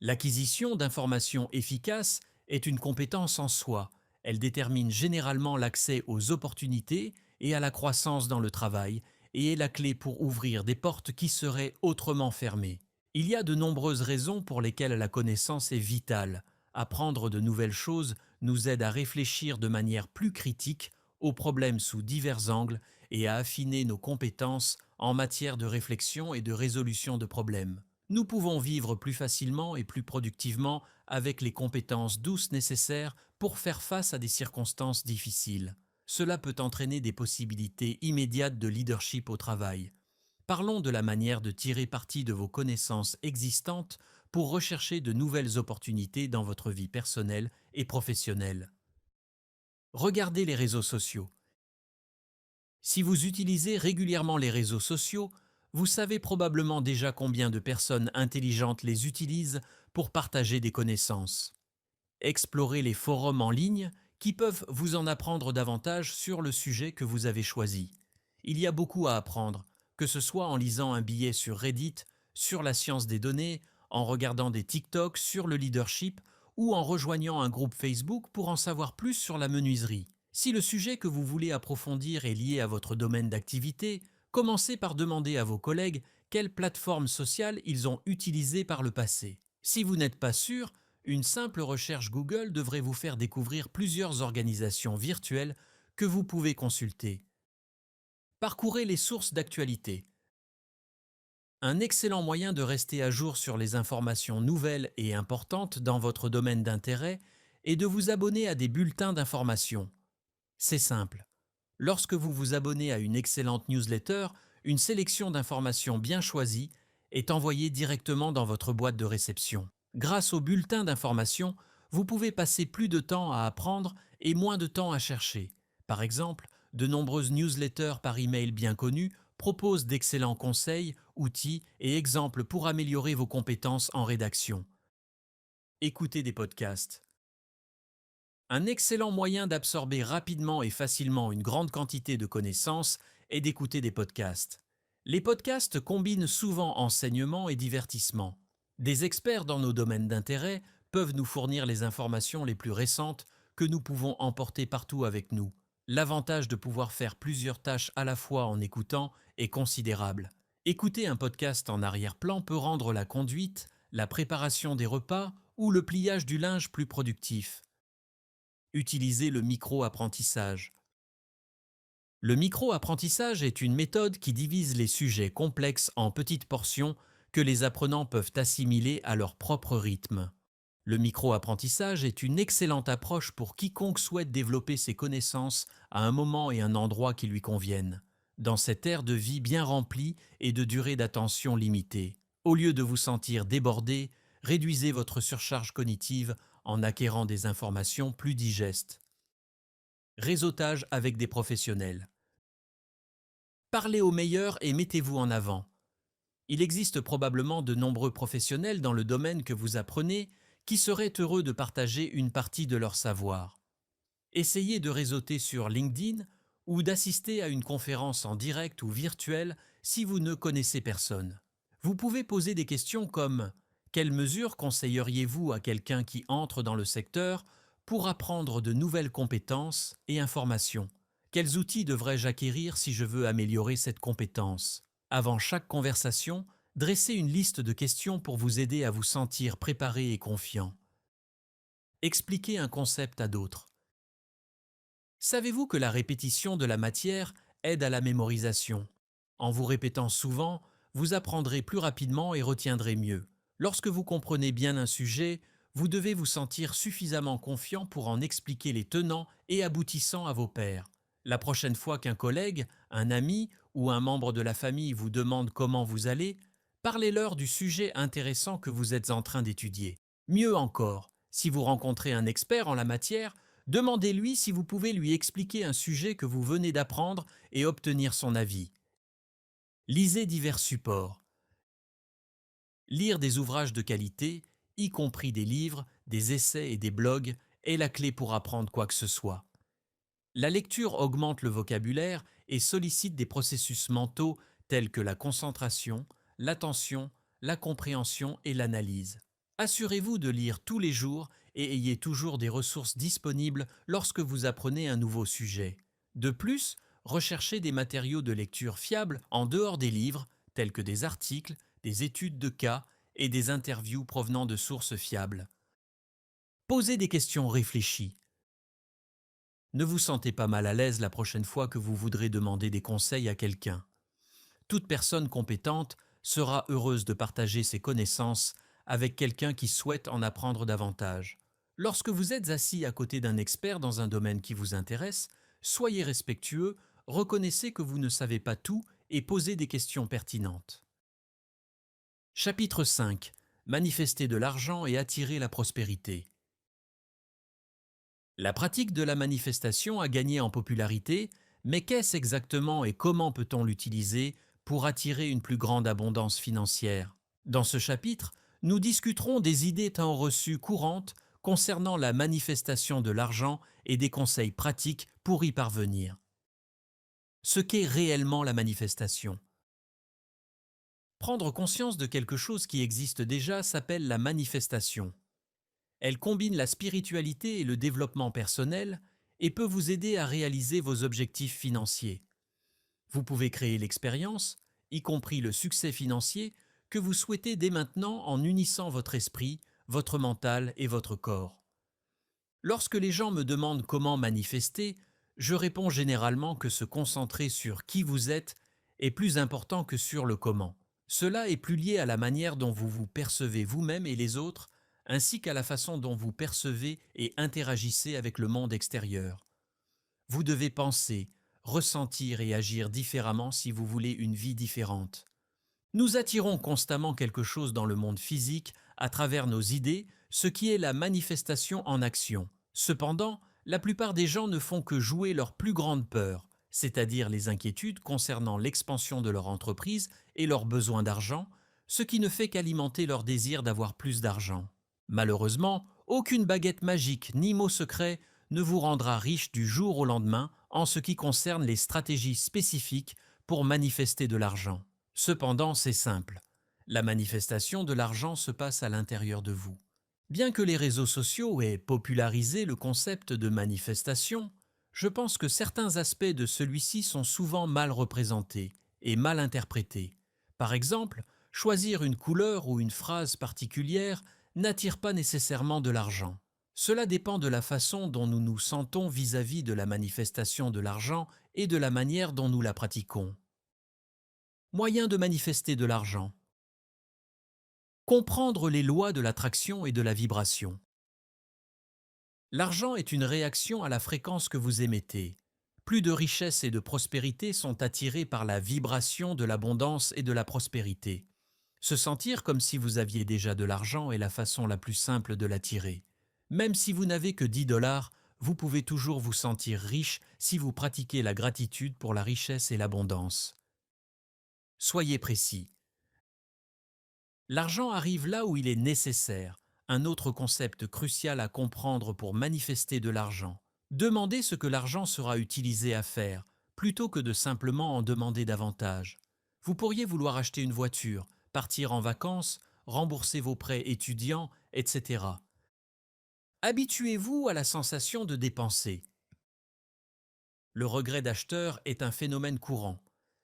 L'acquisition d'informations efficaces est une compétence en soi. Elle détermine généralement l'accès aux opportunités et à la croissance dans le travail et est la clé pour ouvrir des portes qui seraient autrement fermées. Il y a de nombreuses raisons pour lesquelles la connaissance est vitale. Apprendre de nouvelles choses nous aide à réfléchir de manière plus critique aux problèmes sous divers angles et à affiner nos compétences en matière de réflexion et de résolution de problèmes. Nous pouvons vivre plus facilement et plus productivement avec les compétences douces nécessaires pour faire face à des circonstances difficiles. Cela peut entraîner des possibilités immédiates de leadership au travail. Parlons de la manière de tirer parti de vos connaissances existantes pour rechercher de nouvelles opportunités dans votre vie personnelle et professionnelle. Regardez les réseaux sociaux. Si vous utilisez régulièrement les réseaux sociaux, vous savez probablement déjà combien de personnes intelligentes les utilisent pour partager des connaissances. Explorez les forums en ligne qui peuvent vous en apprendre davantage sur le sujet que vous avez choisi. Il y a beaucoup à apprendre, que ce soit en lisant un billet sur Reddit, sur la science des données, en regardant des TikTok sur le leadership ou en rejoignant un groupe Facebook pour en savoir plus sur la menuiserie. Si le sujet que vous voulez approfondir est lié à votre domaine d'activité, commencez par demander à vos collègues quelles plateformes sociales ils ont utilisées par le passé. Si vous n'êtes pas sûr, une simple recherche Google devrait vous faire découvrir plusieurs organisations virtuelles que vous pouvez consulter. Parcourez les sources d'actualité. Un excellent moyen de rester à jour sur les informations nouvelles et importantes dans votre domaine d'intérêt est de vous abonner à des bulletins d'information. C'est simple. Lorsque vous vous abonnez à une excellente newsletter, une sélection d'informations bien choisies est envoyée directement dans votre boîte de réception. Grâce aux bulletins d'information, vous pouvez passer plus de temps à apprendre et moins de temps à chercher. Par exemple, de nombreuses newsletters par email bien connues proposent d'excellents conseils, outils et exemples pour améliorer vos compétences en rédaction. Écoutez des podcasts. Un excellent moyen d'absorber rapidement et facilement une grande quantité de connaissances est d'écouter des podcasts. Les podcasts combinent souvent enseignement et divertissement. Des experts dans nos domaines d'intérêt peuvent nous fournir les informations les plus récentes que nous pouvons emporter partout avec nous. L'avantage de pouvoir faire plusieurs tâches à la fois en écoutant est considérable. Écouter un podcast en arrière-plan peut rendre la conduite, la préparation des repas ou le pliage du linge plus productif. Utilisez le micro-apprentissage. Le micro-apprentissage est une méthode qui divise les sujets complexes en petites portions que les apprenants peuvent assimiler à leur propre rythme. Le micro-apprentissage est une excellente approche pour quiconque souhaite développer ses connaissances à un moment et un endroit qui lui conviennent, dans cette ère de vie bien remplie et de durée d'attention limitée. Au lieu de vous sentir débordé, Réduisez votre surcharge cognitive en acquérant des informations plus digestes. Réseautage avec des professionnels. Parlez aux meilleurs et mettez-vous en avant. Il existe probablement de nombreux professionnels dans le domaine que vous apprenez qui seraient heureux de partager une partie de leur savoir. Essayez de réseauter sur LinkedIn ou d'assister à une conférence en direct ou virtuelle si vous ne connaissez personne. Vous pouvez poser des questions comme: quelles mesures conseilleriez-vous à quelqu'un qui entre dans le secteur pour apprendre de nouvelles compétences et informations? Quels outils devrais-je acquérir si je veux améliorer cette compétence? Avant chaque conversation, dressez une liste de questions pour vous aider à vous sentir préparé et confiant. Expliquez un concept à d'autres. Savez-vous que la répétition de la matière aide à la mémorisation? En vous répétant souvent, vous apprendrez plus rapidement et retiendrez mieux. Lorsque vous comprenez bien un sujet, vous devez vous sentir suffisamment confiant pour en expliquer les tenants et aboutissants à vos pairs. La prochaine fois qu'un collègue, un ami ou un membre de la famille vous demande comment vous allez, parlez-leur du sujet intéressant que vous êtes en train d'étudier. Mieux encore, si vous rencontrez un expert en la matière, demandez-lui si vous pouvez lui expliquer un sujet que vous venez d'apprendre et obtenir son avis. Lisez divers supports. Lire des ouvrages de qualité, y compris des livres, des essais et des blogs, est la clé pour apprendre quoi que ce soit. La lecture augmente le vocabulaire et sollicite des processus mentaux tels que la concentration, l'attention, la compréhension et l'analyse. Assurez-vous de lire tous les jours et ayez toujours des ressources disponibles lorsque vous apprenez un nouveau sujet. De plus, recherchez des matériaux de lecture fiables en dehors des livres, tels que des articles, des études de cas et des interviews provenant de sources fiables. Posez des questions réfléchies. Ne vous sentez pas mal à l'aise la prochaine fois que vous voudrez demander des conseils à quelqu'un. Toute personne compétente sera heureuse de partager ses connaissances avec quelqu'un qui souhaite en apprendre davantage. Lorsque vous êtes assis à côté d'un expert dans un domaine qui vous intéresse, soyez respectueux, reconnaissez que vous ne savez pas tout et posez des questions pertinentes. Chapitre 5. Manifester de l'argent et attirer la prospérité. La pratique de la manifestation a gagné en popularité, mais qu'est-ce exactement et comment peut-on l'utiliser pour attirer une plus grande abondance financière? Dans ce chapitre, nous discuterons des idées tant reçues courantes concernant la manifestation de l'argent et des conseils pratiques pour y parvenir. Ce qu'est réellement la manifestation. Prendre conscience de quelque chose qui existe déjà s'appelle la manifestation. Elle combine la spiritualité et le développement personnel et peut vous aider à réaliser vos objectifs financiers. Vous pouvez créer l'expérience, y compris le succès financier, que vous souhaitez dès maintenant en unissant votre esprit, votre mental et votre corps. Lorsque les gens me demandent comment manifester, je réponds généralement que se concentrer sur qui vous êtes est plus important que sur le comment. Cela est plus lié à la manière dont vous vous percevez vous-même et les autres, ainsi qu'à la façon dont vous percevez et interagissez avec le monde extérieur. Vous devez penser, ressentir et agir différemment si vous voulez une vie différente. Nous attirons constamment quelque chose dans le monde physique à travers nos idées, ce qui est la manifestation en action. Cependant, la plupart des gens ne font que jouer leur plus grande peur, c'est-à-dire les inquiétudes concernant l'expansion de leur entreprise et leurs besoins d'argent, ce qui ne fait qu'alimenter leur désir d'avoir plus d'argent. Malheureusement, aucune baguette magique ni mot secret ne vous rendra riche du jour au lendemain en ce qui concerne les stratégies spécifiques pour manifester de l'argent. Cependant, c'est simple. La manifestation de l'argent se passe à l'intérieur de vous. Bien que les réseaux sociaux aient popularisé le concept de manifestation, je pense que certains aspects de celui-ci sont souvent mal représentés et mal interprétés. Par exemple, choisir une couleur ou une phrase particulière n'attire pas nécessairement de l'argent. Cela dépend de la façon dont nous nous sentons vis-à-vis de la manifestation de l'argent et de la manière dont nous la pratiquons. Moyen de manifester de l'argent. Comprendre les lois de l'attraction et de la vibration. L'argent est une réaction à la fréquence que vous émettez. Plus de richesse et de prospérité sont attirées par la vibration de l'abondance et de la prospérité. Se sentir comme si vous aviez déjà de l'argent est la façon la plus simple de l'attirer. Même si vous n'avez que 10 dollars, vous pouvez toujours vous sentir riche si vous pratiquez la gratitude pour la richesse et l'abondance. Soyez précis. L'argent arrive là où il est nécessaire, un autre concept crucial à comprendre pour manifester de l'argent. Demandez ce que l'argent sera utilisé à faire, plutôt que de simplement en demander davantage. Vous pourriez vouloir acheter une voiture, partir en vacances, rembourser vos prêts étudiants, etc. Habituez-vous à la sensation de dépenser. Le regret d'acheteur est un phénomène courant.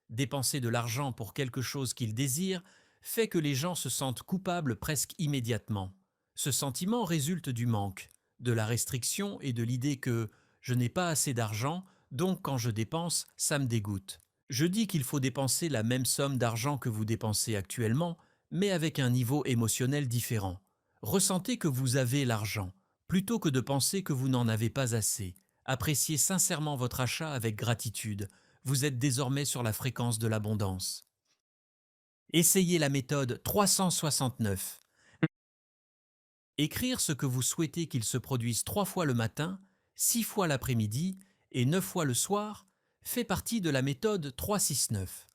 Dépenser de l'argent pour quelque chose qu'ils désirent fait que les gens se sentent coupables presque immédiatement. Ce sentiment résulte du manque, de la restriction et de l'idée que je n'ai pas assez d'argent, donc quand je dépense, ça me dégoûte. Je dis qu'il faut dépenser la même somme d'argent que vous dépensez actuellement, mais avec un niveau émotionnel différent. Ressentez que vous avez l'argent, plutôt que de penser que vous n'en avez pas assez. Appréciez sincèrement votre achat avec gratitude. Vous êtes désormais sur la fréquence de l'abondance. Essayez la méthode 369. Écrire ce que vous souhaitez qu'il se produise 3 fois le matin, 6 fois l'après-midi et 9 fois le soir fait partie de la méthode 369.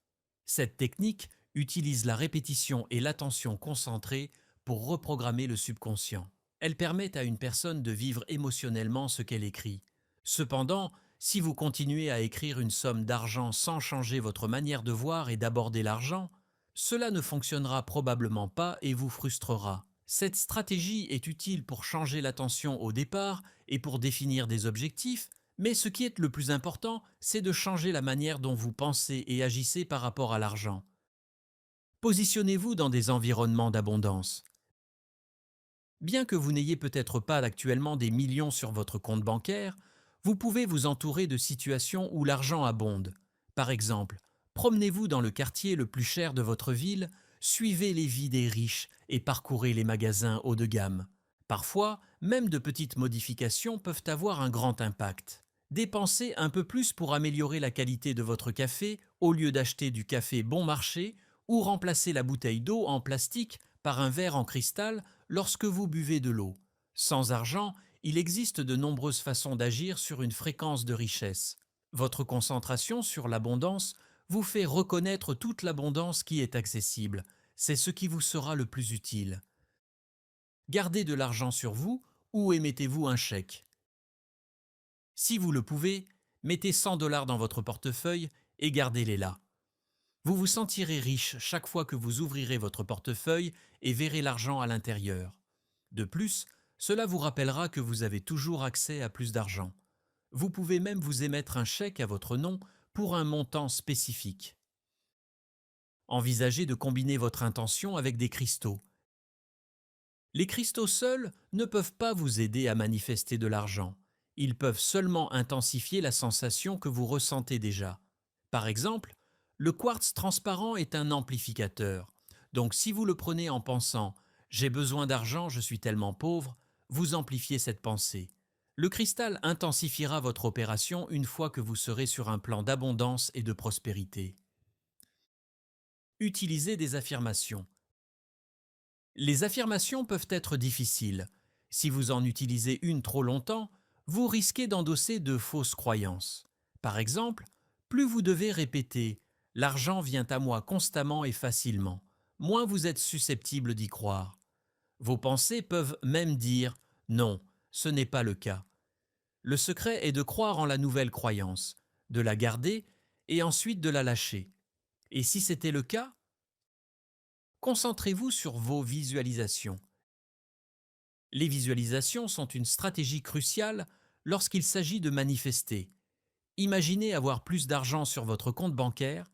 Cette technique utilise la répétition et l'attention concentrée pour reprogrammer le subconscient. Elle permet à une personne de vivre émotionnellement ce qu'elle écrit. Cependant, si vous continuez à écrire une somme d'argent sans changer votre manière de voir et d'aborder l'argent, cela ne fonctionnera probablement pas et vous frustrera. Cette stratégie est utile pour changer l'attention au départ et pour définir des objectifs, mais ce qui est le plus important, c'est de changer la manière dont vous pensez et agissez par rapport à l'argent. Positionnez-vous dans des environnements d'abondance. Bien que vous n'ayez peut-être pas actuellement des millions sur votre compte bancaire, vous pouvez vous entourer de situations où l'argent abonde. Par exemple, promenez-vous dans le quartier le plus cher de votre ville, suivez les vies des riches et parcourez les magasins haut de gamme. Parfois, même de petites modifications peuvent avoir un grand impact. Dépensez un peu plus pour améliorer la qualité de votre café au lieu d'acheter du café bon marché ou remplacer la bouteille d'eau en plastique par un verre en cristal lorsque vous buvez de l'eau. Sans argent, il existe de nombreuses façons d'agir sur une fréquence de richesse. Votre concentration sur l'abondance vous fait reconnaître toute l'abondance qui est accessible. C'est ce qui vous sera le plus utile. Gardez de l'argent sur vous ou émettez-vous un chèque. Si vous le pouvez, mettez 100 dollars dans votre portefeuille et gardez-les là. Vous vous sentirez riche chaque fois que vous ouvrirez votre portefeuille et verrez l'argent à l'intérieur. De plus, cela vous rappellera que vous avez toujours accès à plus d'argent. Vous pouvez même vous émettre un chèque à votre nom pour un montant spécifique. Envisagez de combiner votre intention avec des cristaux. Les cristaux seuls ne peuvent pas vous aider à manifester de l'argent. Ils peuvent seulement intensifier la sensation que vous ressentez déjà. Par exemple, le quartz transparent est un amplificateur. Donc si vous le prenez en pensant « j'ai besoin d'argent, je suis tellement pauvre », vous amplifiez cette pensée. Le cristal intensifiera votre opération une fois que vous serez sur un plan d'abondance et de prospérité. Utilisez des affirmations. Les affirmations peuvent être difficiles. Si vous en utilisez une trop longtemps, vous risquez d'endosser de fausses croyances. Par exemple, plus vous devez répéter « l'argent vient à moi constamment et facilement », moins vous êtes susceptible d'y croire. Vos pensées peuvent même dire « non, ce n'est pas le cas ». Le secret est de croire en la nouvelle croyance, de la garder et ensuite de la lâcher. Et si c'était le cas, concentrez-vous sur vos visualisations. Les visualisations sont une stratégie cruciale lorsqu'il s'agit de manifester. Imaginez avoir plus d'argent sur votre compte bancaire,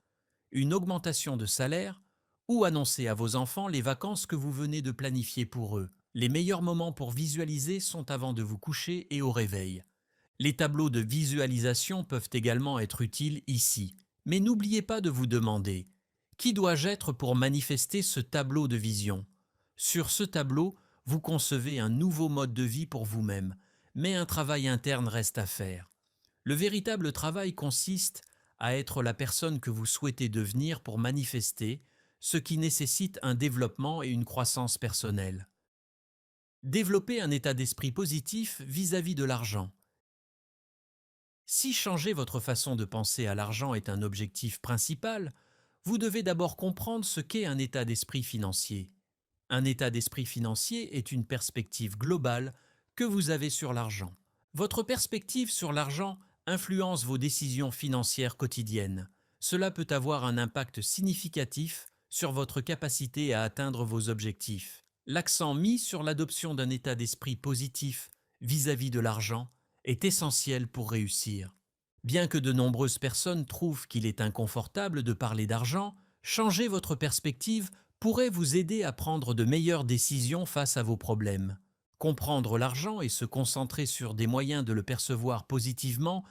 une augmentation de salaire ou annoncer à vos enfants les vacances que vous venez de planifier pour eux. Les meilleurs moments pour visualiser sont avant de vous coucher et au réveil. Les tableaux de visualisation peuvent également être utiles ici. Mais n'oubliez pas de vous demander « Qui dois-je être pour manifester ce tableau de vision ?» Sur ce tableau, vous concevez un nouveau mode de vie pour vous-même, mais un travail interne reste à faire. Le véritable travail consiste à être la personne que vous souhaitez devenir pour manifester ce qui nécessite un développement et une croissance personnelle. Développez un état d'esprit positif vis-à-vis de l'argent. Si changer votre façon de penser à l'argent est un objectif principal, vous devez d'abord comprendre ce qu'est un état d'esprit financier. Un état d'esprit financier est une perspective globale que vous avez sur l'argent. Votre perspective sur l'argent influence vos décisions financières quotidiennes. Cela peut avoir un impact significatif sur votre capacité à atteindre vos objectifs. L'accent mis sur l'adoption d'un état d'esprit positif vis-à-vis de l'argent est essentiel pour réussir. Bien que de nombreuses personnes trouvent qu'il est inconfortable de parler d'argent, changer votre perspective pourrait vous aider à prendre de meilleures décisions face à vos problèmes. Comprendre l'argent et se concentrer sur des moyens de le percevoir positivement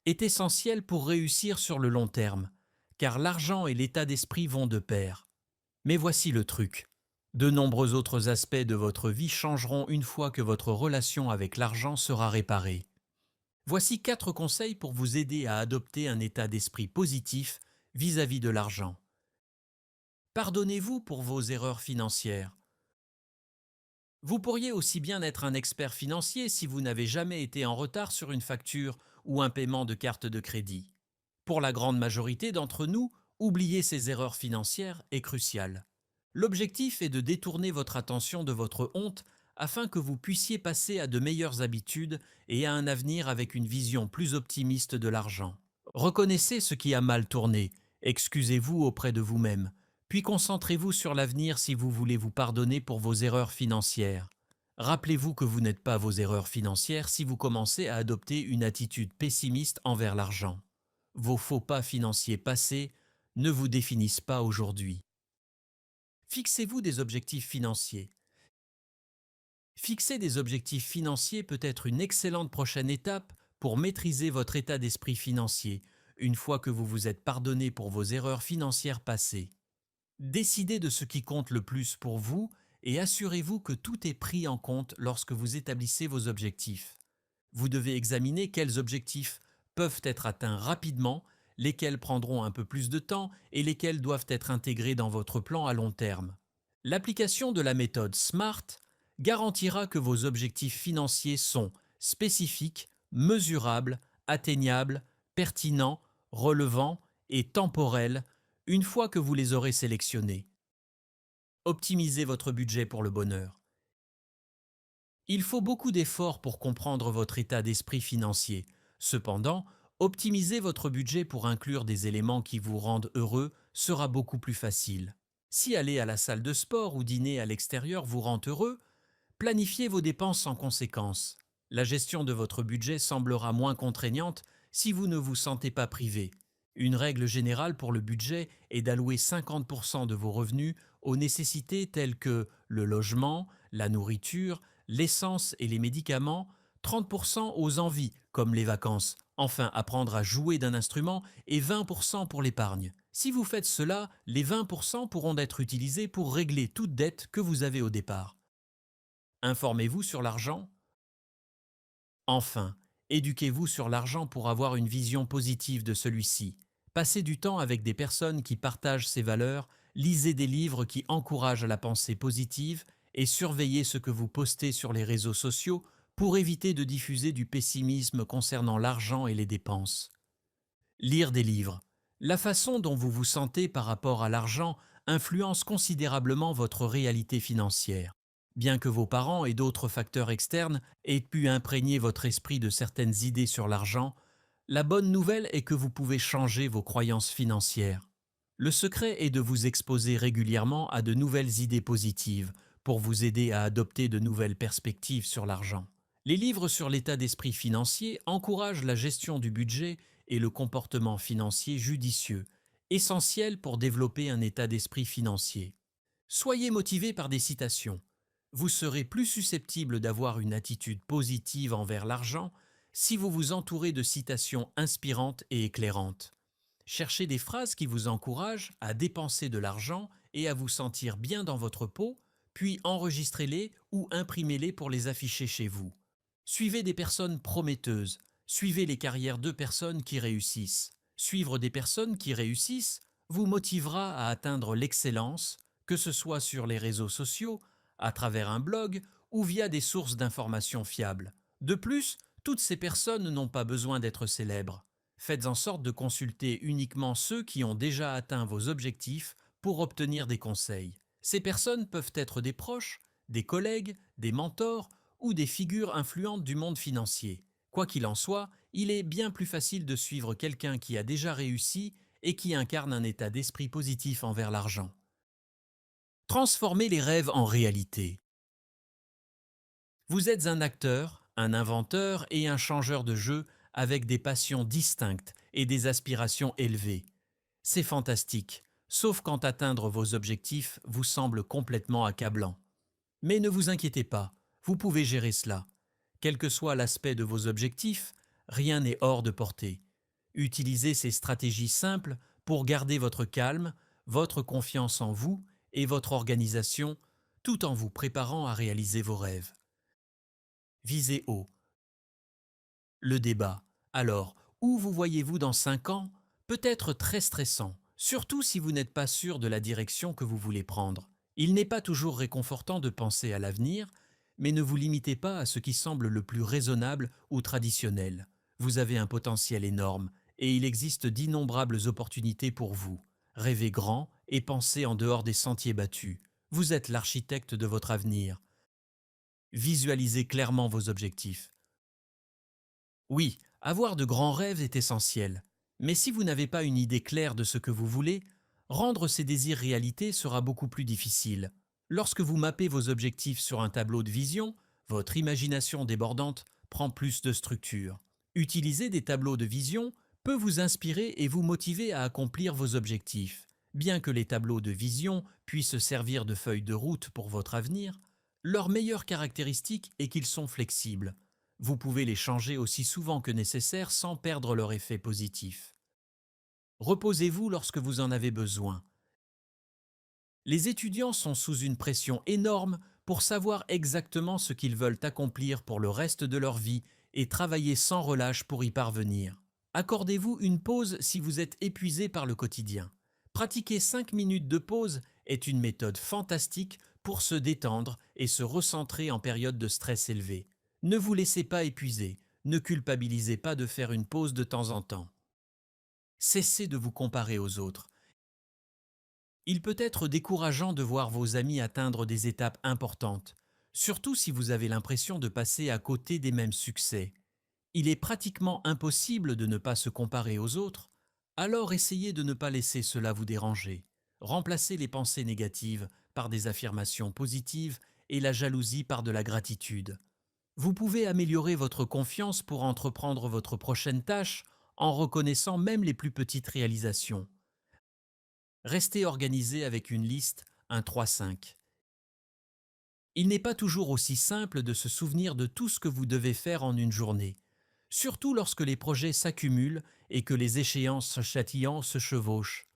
est essentiel pour réussir sur le long terme, car l'argent et l'état d'esprit vont de pair. Mais voici le truc. De nombreux autres aspects de votre vie changeront une fois que votre relation avec l'argent sera réparée. Voici 4 conseils pour vous aider à adopter un état d'esprit positif vis-à-vis de l'argent. Pardonnez-vous pour vos erreurs financières. Vous pourriez aussi bien être un expert financier si vous n'avez jamais été en retard sur une facture ou un paiement de carte de crédit. Pour la grande majorité d'entre nous, oublier ces erreurs financières est crucial. L'objectif est de détourner votre attention de votre honte afin que vous puissiez passer à de meilleures habitudes et à un avenir avec une vision plus optimiste de l'argent. Reconnaissez ce qui a mal tourné, excusez-vous auprès de vous-même, puis concentrez-vous sur l'avenir si vous voulez vous pardonner pour vos erreurs financières. Rappelez-vous que vous n'êtes pas vos erreurs financières si vous commencez à adopter une attitude pessimiste envers l'argent. Vos faux pas financiers passés ne vous définissent pas aujourd'hui. Fixez-vous des objectifs financiers. Fixer des objectifs financiers peut être une excellente prochaine étape pour maîtriser votre état d'esprit financier, une fois que vous vous êtes pardonné pour vos erreurs financières passées. Décidez de ce qui compte le plus pour vous et assurez-vous que tout est pris en compte lorsque vous établissez vos objectifs. Vous devez examiner quels objectifs peuvent être atteints rapidement, lesquels prendront un peu plus de temps et lesquels doivent être intégrés dans votre plan à long terme. L'application de la méthode SMART garantira que vos objectifs financiers sont spécifiques, mesurables, atteignables, pertinents, relevants et temporels une fois que vous les aurez sélectionnés. Optimisez votre budget pour le bonheur. Il faut beaucoup d'efforts pour comprendre votre état d'esprit financier. Cependant, optimiser votre budget pour inclure des éléments qui vous rendent heureux sera beaucoup plus facile. Si aller à la salle de sport ou dîner à l'extérieur vous rend heureux, planifiez vos dépenses en conséquence. La gestion de votre budget semblera moins contraignante si vous ne vous sentez pas privé. Une règle générale pour le budget est d'allouer 50% de vos revenus aux nécessités telles que le logement, la nourriture, l'essence et les médicaments, 30% aux envies comme les vacances, enfin apprendre à jouer d'un instrument et 20% pour l'épargne. Si vous faites cela, les 20% pourront être utilisés pour régler toute dette que vous avez au départ. Informez-vous sur l'argent. Enfin, éduquez-vous sur l'argent pour avoir une vision positive de celui-ci. Passez du temps avec des personnes qui partagent ces valeurs, lisez des livres qui encouragent la pensée positive et surveillez ce que vous postez sur les réseaux sociaux pour éviter de diffuser du pessimisme concernant l'argent et les dépenses. Lire des livres. La façon dont vous vous sentez par rapport à l'argent influence considérablement votre réalité financière. Bien que vos parents et d'autres facteurs externes aient pu imprégner votre esprit de certaines idées sur l'argent, la bonne nouvelle est que vous pouvez changer vos croyances financières. Le secret est de vous exposer régulièrement à de nouvelles idées positives pour vous aider à adopter de nouvelles perspectives sur l'argent. Les livres sur l'état d'esprit financier encouragent la gestion du budget et le comportement financier judicieux, essentiel pour développer un état d'esprit financier. Soyez motivé par des citations. Vous serez plus susceptible d'avoir une attitude positive envers l'argent si vous vous entourez de citations inspirantes et éclairantes. Cherchez des phrases qui vous encouragent à dépenser de l'argent et à vous sentir bien dans votre peau, puis enregistrez-les ou imprimez-les pour les afficher chez vous. Suivez des personnes prometteuses. Suivez les carrières de personnes qui réussissent. Suivre des personnes qui réussissent vous motivera à atteindre l'excellence, que ce soit sur les réseaux sociaux, à travers un blog ou via des sources d'informations fiables. De plus, toutes ces personnes n'ont pas besoin d'être célèbres. Faites en sorte de consulter uniquement ceux qui ont déjà atteint vos objectifs pour obtenir des conseils. Ces personnes peuvent être des proches, des collègues, des mentors ou des figures influentes du monde financier. Quoi qu'il en soit, il est bien plus facile de suivre quelqu'un qui a déjà réussi et qui incarne un état d'esprit positif envers l'argent. Transformer les rêves en réalité. Vous êtes un acteur, un inventeur et un changeur de jeu avec des passions distinctes et des aspirations élevées. C'est fantastique, sauf quand atteindre vos objectifs vous semble complètement accablant. Mais ne vous inquiétez pas, vous pouvez gérer cela. Quel que soit l'aspect de vos objectifs, rien n'est hors de portée. Utilisez ces stratégies simples pour garder votre calme, votre confiance en vous et votre organisation, tout en vous préparant à réaliser vos rêves. Visez haut. Le débat. Alors, où vous voyez-vous dans 5 ans? Peut être très stressant, surtout si vous n'êtes pas sûr de la direction que vous voulez prendre. Il n'est pas toujours réconfortant de penser à l'avenir, mais ne vous limitez pas à ce qui semble le plus raisonnable ou traditionnel. Vous avez un potentiel énorme et il existe d'innombrables opportunités pour vous. Rêvez grand et pensez en dehors des sentiers battus. Vous êtes l'architecte de votre avenir. Visualisez clairement vos objectifs. Oui, avoir de grands rêves est essentiel. Mais si vous n'avez pas une idée claire de ce que vous voulez, rendre ces désirs réalité sera beaucoup plus difficile. Lorsque vous mappez vos objectifs sur un tableau de vision, votre imagination débordante prend plus de structure. Utiliser des tableaux de vision peut vous inspirer et vous motiver à accomplir vos objectifs. Bien que les tableaux de vision puissent servir de feuille de route pour votre avenir, leur meilleure caractéristique est qu'ils sont flexibles. Vous pouvez les changer aussi souvent que nécessaire sans perdre leur effet positif. Reposez-vous lorsque vous en avez besoin. Les étudiants sont sous une pression énorme pour savoir exactement ce qu'ils veulent accomplir pour le reste de leur vie et travailler sans relâche pour y parvenir. Accordez-vous une pause si vous êtes épuisé par le quotidien. Pratiquer 5 minutes de pause est une méthode fantastique pour se détendre et se recentrer en période de stress élevé. Ne vous laissez pas épuiser, ne culpabilisez pas de faire une pause de temps en temps. Cessez de vous comparer aux autres. Il peut être décourageant de voir vos amis atteindre des étapes importantes, surtout si vous avez l'impression de passer à côté des mêmes succès. Il est pratiquement impossible de ne pas se comparer aux autres, alors essayez de ne pas laisser cela vous déranger. Remplacez les pensées négatives par des affirmations positives et la jalousie par de la gratitude. Vous pouvez améliorer votre confiance pour entreprendre votre prochaine tâche en reconnaissant même les plus petites réalisations. Restez organisé avec une liste, un 3-5. Il n'est pas toujours aussi simple de se souvenir de tout ce que vous devez faire en une journée, surtout lorsque les projets s'accumulent et que les échéances châtillantes se chevauchent.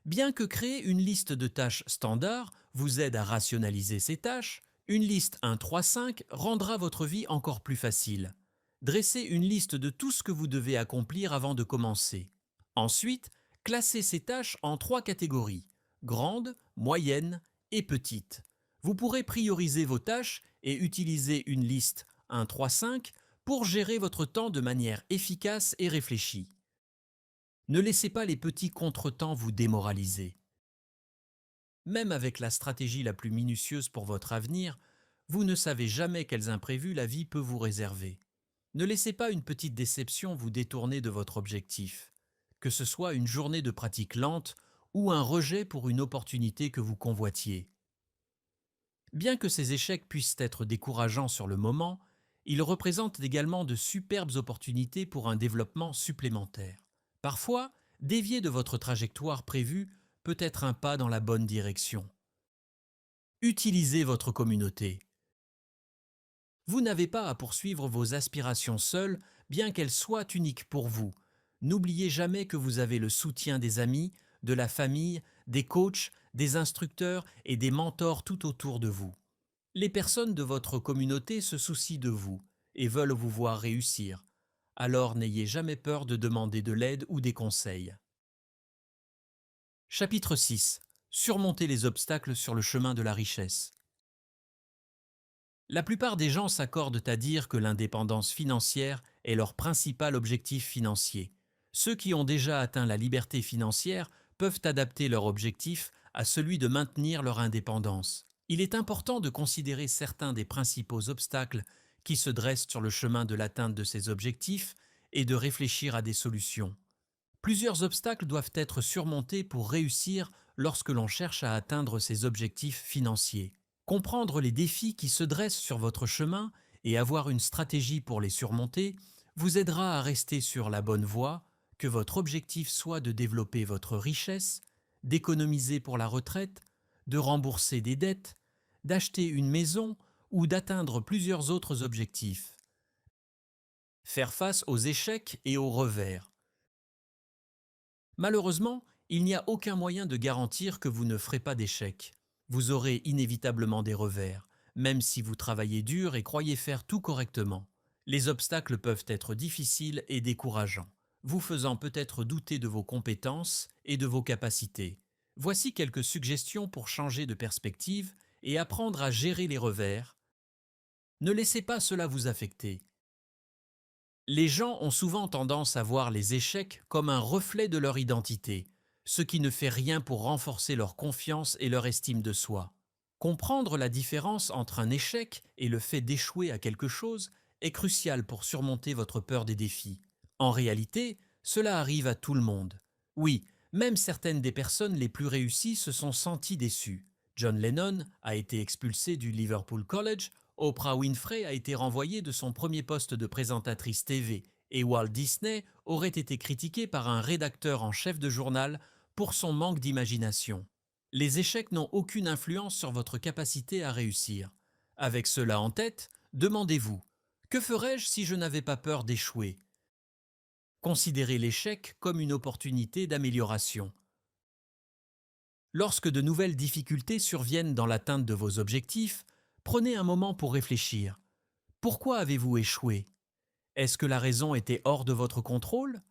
Bien que créer une liste de tâches standards vous aide à rationaliser ces tâches, une liste 1-3-5 rendra votre vie encore plus facile. Dressez une liste de tout ce que vous devez accomplir avant de commencer. Ensuite, classez ces tâches en 3 catégories, grandes, moyennes et petites. Vous pourrez prioriser vos tâches et utiliser une liste 1-3-5 pour gérer votre temps de manière efficace et réfléchie. Ne laissez pas les petits contretemps vous démoraliser. Même avec la stratégie la plus minutieuse pour votre avenir, vous ne savez jamais quels imprévus la vie peut vous réserver. Ne laissez pas une petite déception vous détourner de votre objectif, que ce soit une journée de pratique lente ou un rejet pour une opportunité que vous convoitiez. Bien que ces échecs puissent être décourageants sur le moment, ils représentent également de superbes opportunités pour un développement supplémentaire. Parfois, dévier de votre trajectoire prévue peut être un pas dans la bonne direction. Utilisez votre communauté. Vous n'avez pas à poursuivre vos aspirations seul, bien qu'elles soient uniques pour vous. N'oubliez jamais que vous avez le soutien des amis, de la famille, des coachs, des instructeurs et des mentors tout autour de vous. Les personnes de votre communauté se soucient de vous et veulent vous voir réussir. Alors n'ayez jamais peur de demander de l'aide ou des conseils. Chapitre 6. Surmonter les obstacles sur le chemin de la richesse. La plupart des gens s'accordent à dire que l'indépendance financière est leur principal objectif financier. Ceux qui ont déjà atteint la liberté financière peuvent adapter leur objectif à celui de maintenir leur indépendance. Il est important de considérer certains des principaux obstacles qui se dressent sur le chemin de l'atteinte de ces objectifs et de réfléchir à des solutions. Plusieurs obstacles doivent être surmontés pour réussir lorsque l'on cherche à atteindre ses objectifs financiers. Comprendre les défis qui se dressent sur votre chemin et avoir une stratégie pour les surmonter vous aidera à rester sur la bonne voie, que votre objectif soit de développer votre richesse, d'économiser pour la retraite, de rembourser des dettes, d'acheter une maison ou d'atteindre plusieurs autres objectifs. Faire face aux échecs et aux revers. Malheureusement, il n'y a aucun moyen de garantir que vous ne ferez pas d'échecs. Vous aurez inévitablement des revers, même si vous travaillez dur et croyez faire tout correctement. Les obstacles peuvent être difficiles et décourageants, vous faisant peut-être douter de vos compétences et de vos capacités. Voici quelques suggestions pour changer de perspective et apprendre à gérer les revers. Ne laissez pas cela vous affecter. Les gens ont souvent tendance à voir les échecs comme un reflet de leur identité, ce qui ne fait rien pour renforcer leur confiance et leur estime de soi. Comprendre la différence entre un échec et le fait d'échouer à quelque chose est crucial pour surmonter votre peur des défis. En réalité, cela arrive à tout le monde. Oui, même certaines des personnes les plus réussies se sont senties déçues. John Lennon a été expulsé du Liverpool College, Oprah Winfrey a été renvoyée de son premier poste de présentatrice TV et Walt Disney aurait été critiqué par un rédacteur en chef de journal pour son manque d'imagination. Les échecs n'ont aucune influence sur votre capacité à réussir. Avec cela en tête, demandez-vous: que ferais-je si je n'avais pas peur d'échouer? Considérez l'échec comme une opportunité d'amélioration. Lorsque de nouvelles difficultés surviennent dans l'atteinte de vos objectifs, prenez un moment pour réfléchir. Pourquoi avez-vous échoué? Est-ce que la raison était hors de votre contrôle?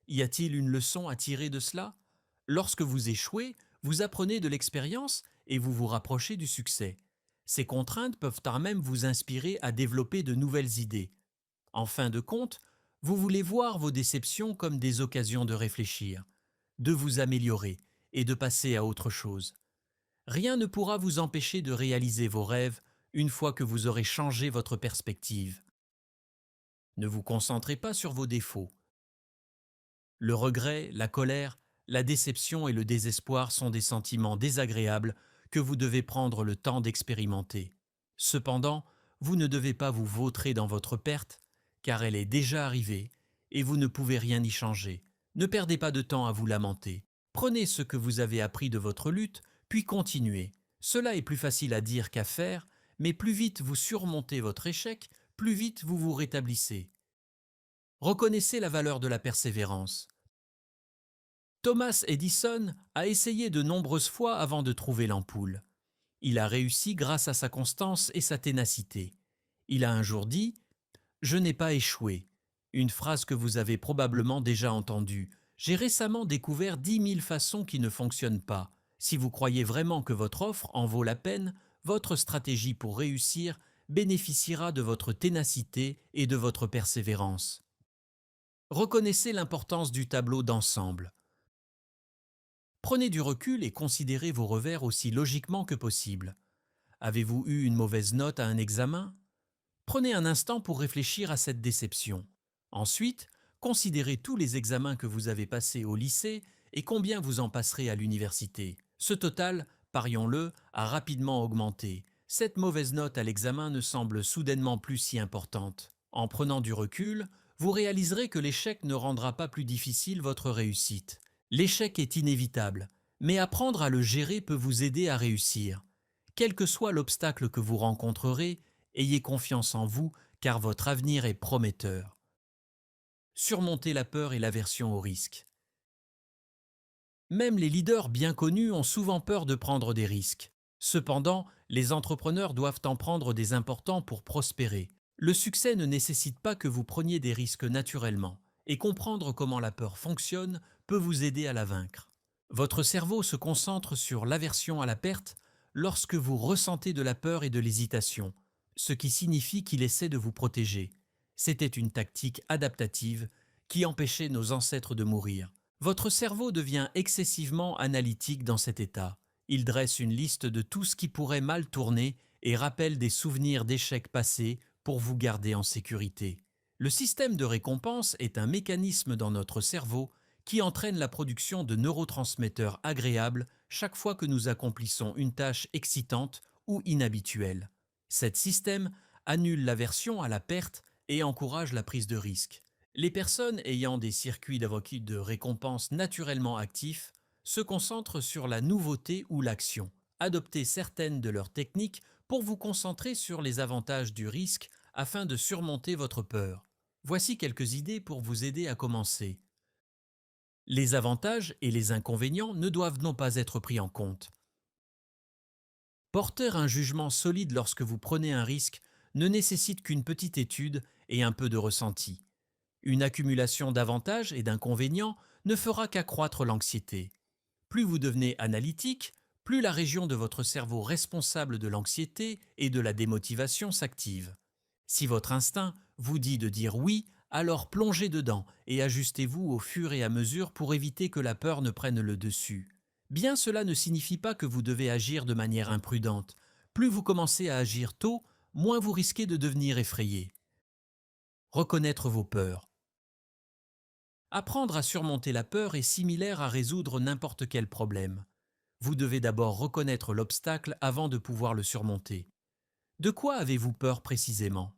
Y a-t-il une leçon à tirer de cela? Lorsque vous échouez, vous apprenez de l'expérience et vous vous rapprochez du succès. Ces contraintes peuvent même vous inspirer à développer de nouvelles idées. En fin de compte, vous voulez voir vos déceptions comme des occasions de réfléchir, de vous améliorer et de passer à autre chose. Rien ne pourra vous empêcher de réaliser vos rêves une fois que vous aurez changé votre perspective. Ne vous concentrez pas sur vos défauts. Le regret, la colère, la déception et le désespoir sont des sentiments désagréables que vous devez prendre le temps d'expérimenter. Cependant, vous ne devez pas vous vautrer dans votre perte, car elle est déjà arrivée et vous ne pouvez rien y changer. Ne perdez pas de temps à vous lamenter. Prenez ce que vous avez appris de votre lutte, puis continuez. Cela est plus facile à dire qu'à faire, mais plus vite vous surmontez votre échec, plus vite vous vous rétablissez. Reconnaissez la valeur de la persévérance. Thomas Edison a essayé de nombreuses fois avant de trouver l'ampoule. Il a réussi grâce à sa constance et sa ténacité. Il a un jour dit: « Je n'ai pas échoué », une phrase que vous avez probablement déjà entendue. J'ai récemment découvert 10 000 façons qui ne fonctionnent pas. Si vous croyez vraiment que votre offre en vaut la peine, votre stratégie pour réussir bénéficiera de votre ténacité et de votre persévérance. Reconnaissez l'importance du tableau d'ensemble. Prenez du recul et considérez vos revers aussi logiquement que possible. Avez-vous eu une mauvaise note à un examen? Prenez un instant pour réfléchir à cette déception. Ensuite, considérez tous les examens que vous avez passés au lycée et combien vous en passerez à l'université. Ce total, parions-le, a rapidement augmenté. Cette mauvaise note à l'examen ne semble soudainement plus si importante. En prenant du recul, vous réaliserez que l'échec ne rendra pas plus difficile votre réussite. L'échec est inévitable, mais apprendre à le gérer peut vous aider à réussir. Quel que soit l'obstacle que vous rencontrerez, ayez confiance en vous, car votre avenir est prometteur. Surmontez la peur et l'aversion au risque. Même les leaders bien connus ont souvent peur de prendre des risques. Cependant, les entrepreneurs doivent en prendre des importants pour prospérer. Le succès ne nécessite pas que vous preniez des risques naturellement, et comprendre comment la peur fonctionne peut vous aider à la vaincre. Votre cerveau se concentre sur l'aversion à la perte lorsque vous ressentez de la peur et de l'hésitation, ce qui signifie qu'il essaie de vous protéger. C'était une tactique adaptative qui empêchait nos ancêtres de mourir. Votre cerveau devient excessivement analytique dans cet état. Il dresse une liste de tout ce qui pourrait mal tourner et rappelle des souvenirs d'échecs passés pour vous garder en sécurité. Le système de récompense est un mécanisme dans notre cerveau qui entraîne la production de neurotransmetteurs agréables chaque fois que nous accomplissons une tâche excitante ou inhabituelle. Cet système annule l'aversion à la perte et encourage la prise de risque. Les personnes ayant des circuits de récompense naturellement actifs se concentrent sur la nouveauté ou l'action. Adoptez certaines de leurs techniques pour vous concentrer sur les avantages du risque afin de surmonter votre peur. Voici quelques idées pour vous aider à commencer. Les avantages et les inconvénients ne doivent non pas être pris en compte. Porter un jugement solide lorsque vous prenez un risque ne nécessite qu'une petite étude et un peu de ressenti. Une accumulation d'avantages et d'inconvénients ne fera qu'accroître l'anxiété. Plus vous devenez analytique, plus la région de votre cerveau responsable de l'anxiété et de la démotivation s'active. Si votre instinct vous dit de dire oui, alors plongez dedans et ajustez-vous au fur et à mesure pour éviter que la peur ne prenne le dessus. Bien cela ne signifie pas que vous devez agir de manière imprudente. Plus vous commencez à agir tôt, moins vous risquez de devenir effrayé. Reconnaître vos peurs. Apprendre à surmonter la peur est similaire à résoudre n'importe quel problème. Vous devez d'abord reconnaître l'obstacle avant de pouvoir le surmonter. De quoi avez-vous peur précisément?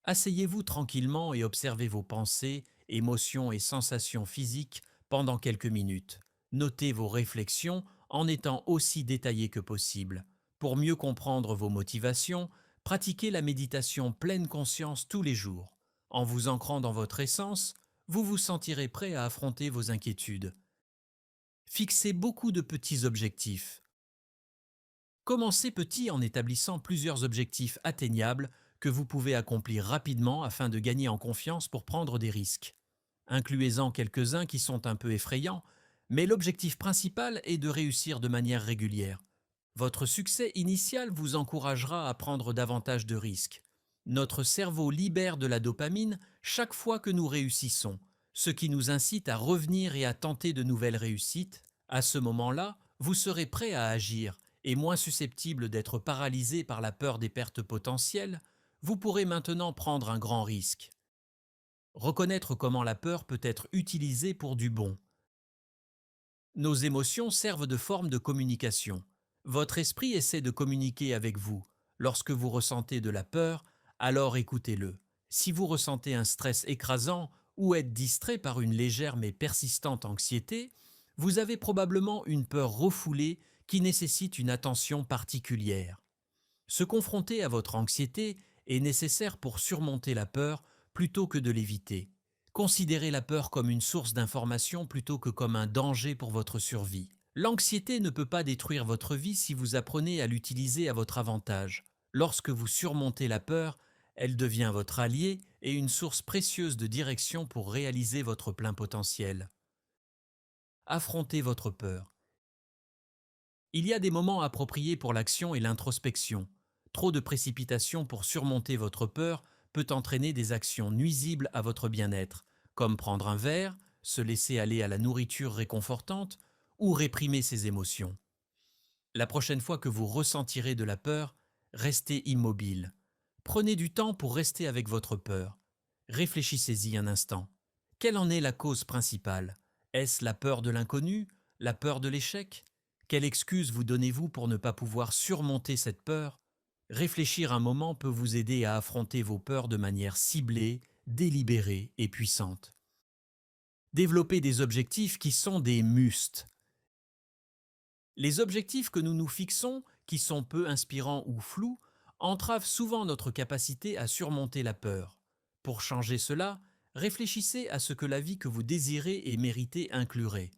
Asseyez-vous tranquillement et observez vos pensées, émotions et sensations physiques pendant quelques minutes. Notez vos réflexions en étant aussi détaillé que possible. Pour mieux comprendre vos motivations, pratiquez la méditation pleine conscience tous les jours. En vous ancrant dans votre essence, vous vous sentirez prêt à affronter vos inquiétudes. Fixez beaucoup de petits objectifs. Commencez petit en établissant plusieurs objectifs atteignables que vous pouvez accomplir rapidement afin de gagner en confiance pour prendre des risques. Incluez-en quelques-uns qui sont un peu effrayants, mais l'objectif principal est de réussir de manière régulière. Votre succès initial vous encouragera à prendre davantage de risques. Notre cerveau libère de la dopamine chaque fois que nous réussissons, ce qui nous incite à revenir et à tenter de nouvelles réussites. À ce moment-là, vous serez prêt à agir et moins susceptible d'être paralysé par la peur des pertes potentielles. Vous pourrez maintenant prendre un grand risque. Reconnaître comment la peur peut être utilisée pour du bon. Nos émotions servent de forme de communication. Votre esprit essaie de communiquer avec vous. Lorsque vous ressentez de la peur, alors écoutez-le. Si vous ressentez un stress écrasant ou êtes distrait par une légère mais persistante anxiété, vous avez probablement une peur refoulée qui nécessite une attention particulière. Se confronter à votre anxiété est nécessaire pour surmonter la peur plutôt que de l'éviter. Considérez la peur comme une source d'information plutôt que comme un danger pour votre survie. L'anxiété ne peut pas détruire votre vie si vous apprenez à l'utiliser à votre avantage. Lorsque vous surmontez la peur, elle devient votre allié et une source précieuse de direction pour réaliser votre plein potentiel. Affrontez votre peur. Il y a des moments appropriés pour l'action et l'introspection. Trop de précipitation pour surmonter votre peur peut entraîner des actions nuisibles à votre bien-être, comme prendre un verre, se laisser aller à la nourriture réconfortante ou réprimer ses émotions. La prochaine fois que vous ressentirez de la peur, restez immobile. Prenez du temps pour rester avec votre peur. Réfléchissez-y un instant. Quelle en est la cause principale? Est-ce la peur de l'inconnu? La peur de l'échec? Quelle excuse vous donnez-vous pour ne pas pouvoir surmonter cette peur? Réfléchir un moment peut vous aider à affronter vos peurs de manière ciblée, délibérée et puissante. Développer des objectifs qui sont des mustes. Les objectifs que nous nous fixons, qui sont peu inspirants ou flous, entravent souvent notre capacité à surmonter la peur. Pour changer cela, réfléchissez à ce que la vie que vous désirez et méritez inclurait.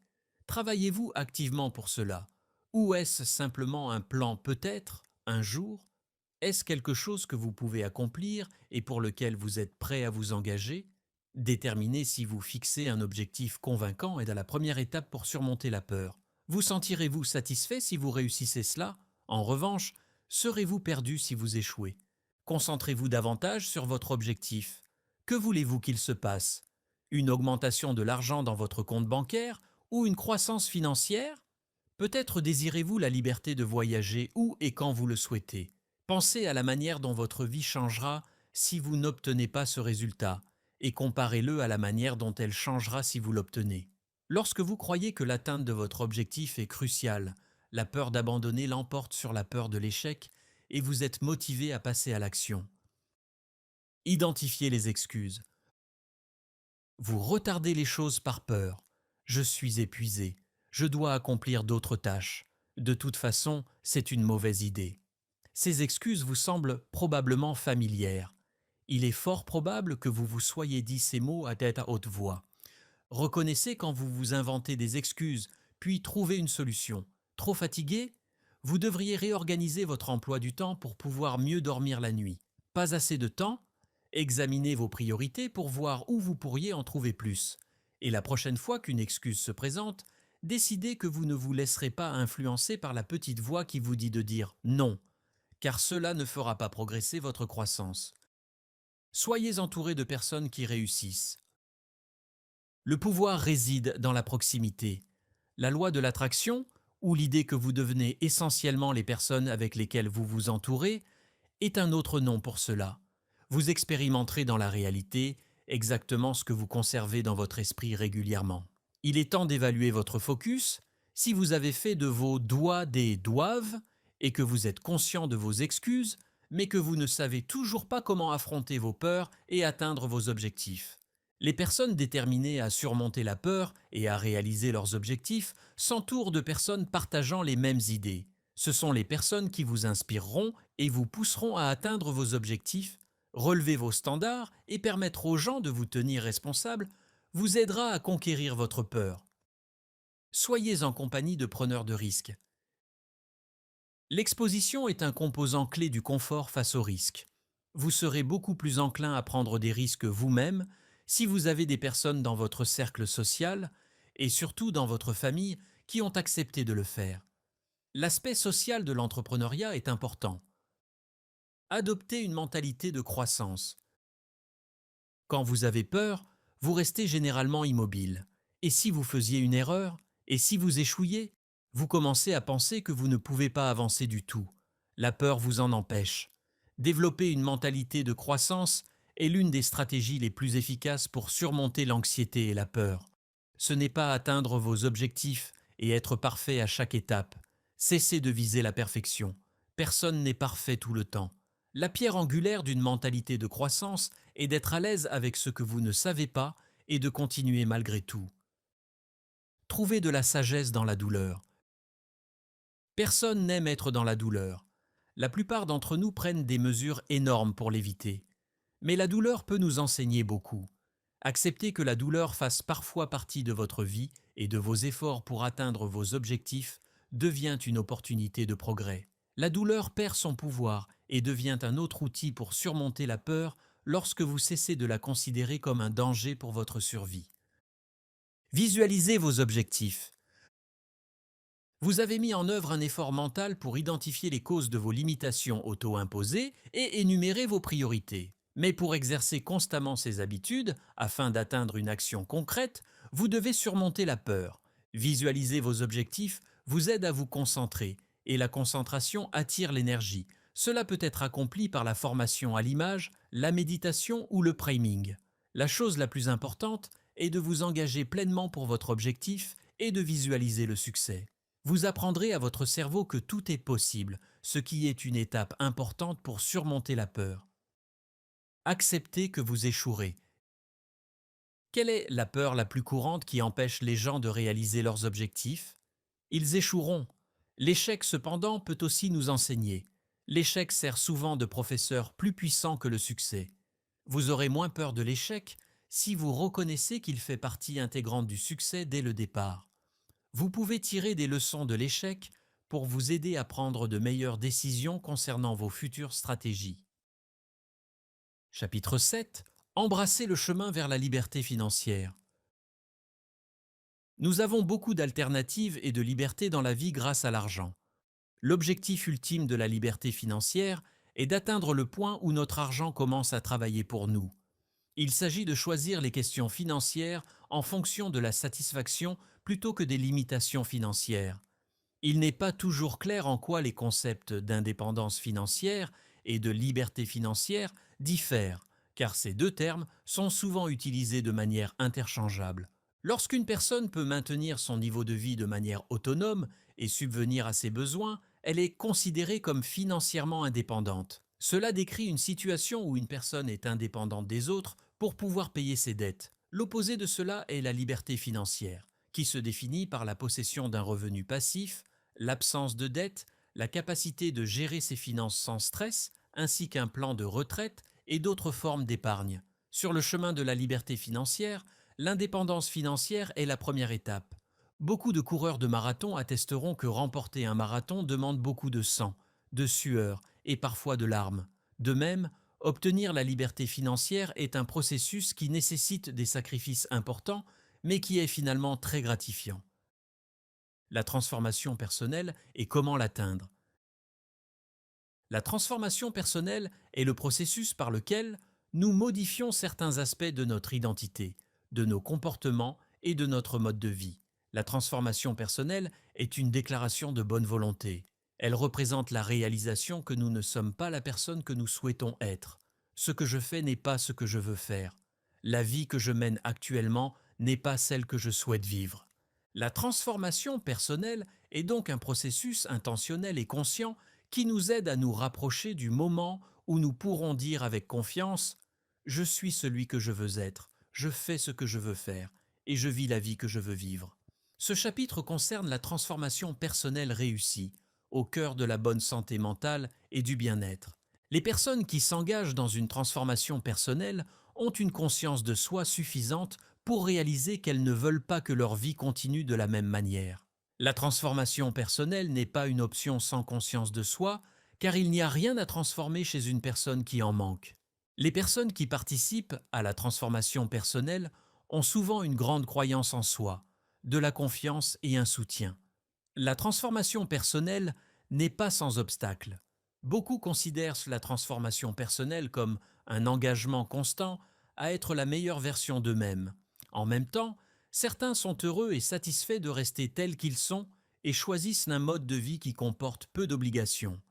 Travaillez-vous activement pour cela? Ou est-ce simplement un plan peut-être, un jour? Est-ce quelque chose que vous pouvez accomplir et pour lequel vous êtes prêt à vous engager? Déterminer si vous fixez un objectif convaincant est la première étape pour surmonter la peur. Vous sentirez-vous satisfait si vous réussissez cela? En revanche, serez-vous perdu si vous échouez? Concentrez-vous davantage sur votre objectif. Que voulez-vous qu'il se passe? Une augmentation de l'argent dans votre compte bancaire ou une croissance financière? Peut-être désirez-vous la liberté de voyager où et quand vous le souhaitez. Pensez à la manière dont votre vie changera si vous n'obtenez pas ce résultat et comparez-le à la manière dont elle changera si vous l'obtenez. Lorsque vous croyez que l'atteinte de votre objectif est cruciale, la peur d'abandonner l'emporte sur la peur de l'échec et vous êtes motivé à passer à l'action. Identifiez les excuses. Vous retardez les choses par peur. Je suis épuisé. Je dois accomplir d'autres tâches. De toute façon, c'est une mauvaise idée. Ces excuses vous semblent probablement familières. Il est fort probable que vous vous soyez dit ces mots à tête haute voix. Reconnaissez quand vous vous inventez des excuses, puis trouvez une solution. Trop fatigué? Vous devriez réorganiser votre emploi du temps pour pouvoir mieux dormir la nuit. Pas assez de temps? Examinez vos priorités pour voir où vous pourriez en trouver plus. Et la prochaine fois qu'une excuse se présente, décidez que vous ne vous laisserez pas influencer par la petite voix qui vous dit de dire non, car cela ne fera pas progresser votre croissance. Soyez entouré de personnes qui réussissent. Le pouvoir réside dans la proximité. La loi de l'attraction, ou l'idée que vous devenez essentiellement les personnes avec lesquelles vous vous entourez, est un autre nom pour cela. Vous expérimenterez dans la réalité exactement ce que vous conservez dans votre esprit régulièrement. Il est temps d'évaluer votre focus. Si vous avez fait de vos doigts des doivent et que vous êtes conscient de vos excuses, mais que vous ne savez toujours pas comment affronter vos peurs et atteindre vos objectifs. Les personnes déterminées à surmonter la peur et à réaliser leurs objectifs s'entourent de personnes partageant les mêmes idées. Ce sont les personnes qui vous inspireront et vous pousseront à atteindre vos objectifs, relever vos standards et permettre aux gens de vous tenir responsable vous aidera à conquérir votre peur. Soyez en compagnie de preneurs de risques. L'exposition est un composant clé du confort face au risque. Vous serez beaucoup plus enclin à prendre des risques vous-même si vous avez des personnes dans votre cercle social et surtout dans votre famille qui ont accepté de le faire. L'aspect social de l'entrepreneuriat est important. Adoptez une mentalité de croissance. Quand vous avez peur, vous restez généralement immobile. Et si vous faisiez une erreur? Et si vous échouiez? Vous commencez à penser que vous ne pouvez pas avancer du tout. La peur vous en empêche. Développer une mentalité de croissance est l'une des stratégies les plus efficaces pour surmonter l'anxiété et la peur. Ce n'est pas atteindre vos objectifs et être parfait à chaque étape. Cessez de viser la perfection. Personne n'est parfait tout le temps. La pierre angulaire d'une mentalité de croissance est d'être à l'aise avec ce que vous ne savez pas et de continuer malgré tout. Trouvez de la sagesse dans la douleur. Personne n'aime être dans la douleur. La plupart d'entre nous prennent des mesures énormes pour l'éviter. Mais la douleur peut nous enseigner beaucoup. Acceptez que la douleur fasse parfois partie de votre vie et de vos efforts pour atteindre vos objectifs devient une opportunité de progrès. La douleur perd son pouvoir et devient un autre outil pour surmonter la peur lorsque vous cessez de la considérer comme un danger pour votre survie. Visualisez vos objectifs. Vous avez mis en œuvre un effort mental pour identifier les causes de vos limitations auto-imposées et énumérer vos priorités. Mais pour exercer constamment ces habitudes, afin d'atteindre une action concrète, vous devez surmonter la peur. Visualiser vos objectifs vous aide à vous concentrer, et la concentration attire l'énergie. Cela peut être accompli par la formation à l'image, la méditation ou le priming. La chose la plus importante est de vous engager pleinement pour votre objectif et de visualiser le succès. Vous apprendrez à votre cerveau que tout est possible, ce qui est une étape importante pour surmonter la peur. Acceptez que vous échouerez. Quelle est la peur la plus courante qui empêche les gens de réaliser leurs objectifs? Ils échoueront. L'échec, cependant, peut aussi nous enseigner. L'échec sert souvent de professeur plus puissant que le succès. Vous aurez moins peur de l'échec si vous reconnaissez qu'il fait partie intégrante du succès dès le départ. Vous pouvez tirer des leçons de l'échec pour vous aider à prendre de meilleures décisions concernant vos futures stratégies. Chapitre 7. Embrassez le chemin vers la liberté financière. Nous avons beaucoup d'alternatives et de liberté dans la vie grâce à l'argent. L'objectif ultime de la liberté financière est d'atteindre le point où notre argent commence à travailler pour nous. Il s'agit de choisir les questions financières en fonction de la satisfaction plutôt que des limitations financières. Il n'est pas toujours clair en quoi les concepts d'indépendance financière et de liberté financière diffèrent, car ces deux termes sont souvent utilisés de manière interchangeable. Lorsqu'une personne peut maintenir son niveau de vie de manière autonome et subvenir à ses besoins, elle est considérée comme financièrement indépendante. Cela décrit une situation où une personne est indépendante des autres pour pouvoir payer ses dettes. L'opposé de cela est la liberté financière, qui se définit par la possession d'un revenu passif, l'absence de dette, la capacité de gérer ses finances sans stress, ainsi qu'un plan de retraite et d'autres formes d'épargne. Sur le chemin de la liberté financière, l'indépendance financière est la première étape. Beaucoup de coureurs de marathon attesteront que remporter un marathon demande beaucoup de sang, de sueur et parfois de larmes. De même, obtenir la liberté financière est un processus qui nécessite des sacrifices importants, mais qui est finalement très gratifiant. La transformation personnelle et comment l'atteindre. La transformation personnelle est le processus par lequel nous modifions certains aspects de notre identité, de nos comportements et de notre mode de vie. La transformation personnelle est une déclaration de bonne volonté. Elle représente la réalisation que nous ne sommes pas la personne que nous souhaitons être. Ce que je fais n'est pas ce que je veux faire. La vie que je mène actuellement n'est pas celle que je souhaite vivre. La transformation personnelle est donc un processus intentionnel et conscient qui nous aide à nous rapprocher du moment où nous pourrons dire avec confiance « Je suis celui que je veux être, je fais ce que je veux faire et je vis la vie que je veux vivre ». Ce chapitre concerne la transformation personnelle réussie, au cœur de la bonne santé mentale et du bien-être. Les personnes qui s'engagent dans une transformation personnelle ont une conscience de soi suffisante pour réaliser qu'elles ne veulent pas que leur vie continue de la même manière. La transformation personnelle n'est pas une option sans conscience de soi, car il n'y a rien à transformer chez une personne qui en manque. Les personnes qui participent à la transformation personnelle ont souvent une grande croyance en soi, de la confiance et un soutien. La transformation personnelle n'est pas sans obstacle. Beaucoup considèrent la transformation personnelle comme un engagement constant à être la meilleure version d'eux-mêmes. En même temps, certains sont heureux et satisfaits de rester tels qu'ils sont et choisissent un mode de vie qui comporte peu d'obligations.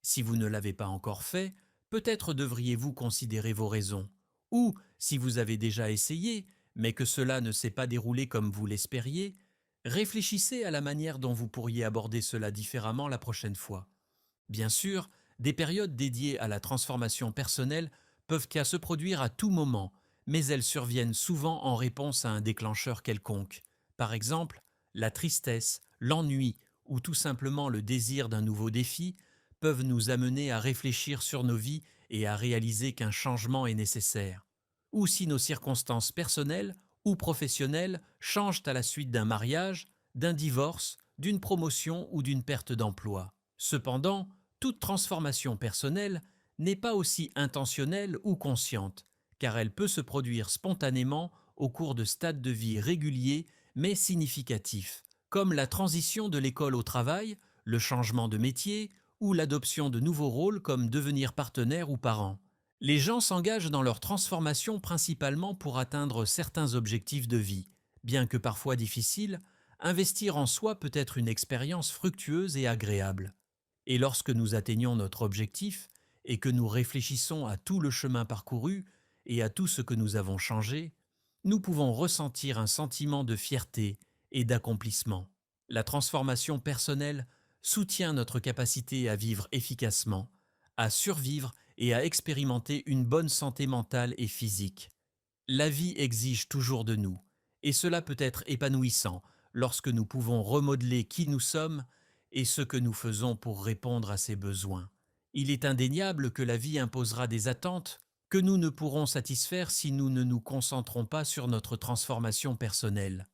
Si vous ne l'avez pas encore fait, peut-être devriez-vous considérer vos raisons. Ou, si vous avez déjà essayé, mais que cela ne s'est pas déroulé comme vous l'espériez, réfléchissez à la manière dont vous pourriez aborder cela différemment la prochaine fois. Bien sûr, des périodes dédiées à la transformation personnelle peuvent se produire à tout moment, mais elles surviennent souvent en réponse à un déclencheur quelconque. Par exemple, la tristesse, l'ennui ou tout simplement le désir d'un nouveau défi peuvent nous amener à réfléchir sur nos vies et à réaliser qu'un changement est nécessaire. Ou si nos circonstances personnelles ou professionnelles changent à la suite d'un mariage, d'un divorce, d'une promotion ou d'une perte d'emploi. Cependant, toute transformation personnelle n'est pas aussi intentionnelle ou consciente, car elle peut se produire spontanément au cours de stades de vie réguliers mais significatifs, comme la transition de l'école au travail, le changement de métier ou l'adoption de nouveaux rôles comme devenir partenaire ou parent. Les gens s'engagent dans leur transformation principalement pour atteindre certains objectifs de vie. Bien que parfois difficile, investir en soi peut être une expérience fructueuse et agréable. Et lorsque nous atteignons notre objectif et que nous réfléchissons à tout le chemin parcouru et à tout ce que nous avons changé, nous pouvons ressentir un sentiment de fierté et d'accomplissement. La transformation personnelle soutient notre capacité à vivre efficacement, à survivre et à expérimenter une bonne santé mentale et physique. La vie exige toujours de nous, et cela peut être épanouissant lorsque nous pouvons remodeler qui nous sommes et ce que nous faisons pour répondre à ses besoins. Il est indéniable que la vie imposera des attentes que nous ne pourrons satisfaire si nous ne nous concentrons pas sur notre transformation personnelle.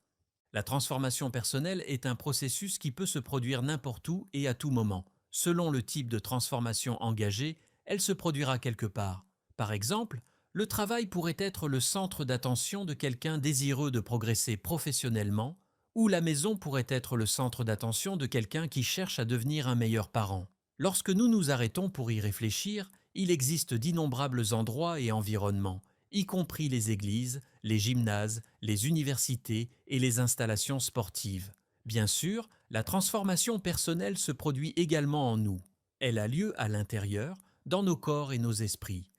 La transformation personnelle est un processus qui peut se produire n'importe où et à tout moment. Selon le type de transformation engagée, elle se produira quelque part. Par exemple, le travail pourrait être le centre d'attention de quelqu'un désireux de progresser professionnellement ou la maison pourrait être le centre d'attention de quelqu'un qui cherche à devenir un meilleur parent. Lorsque nous nous arrêtons pour y réfléchir, il existe d'innombrables endroits et environnements, y compris les églises, les gymnases, les universités et les installations sportives. Bien sûr, la transformation personnelle se produit également en nous. Elle a lieu à l'intérieur, dans nos corps et nos esprits.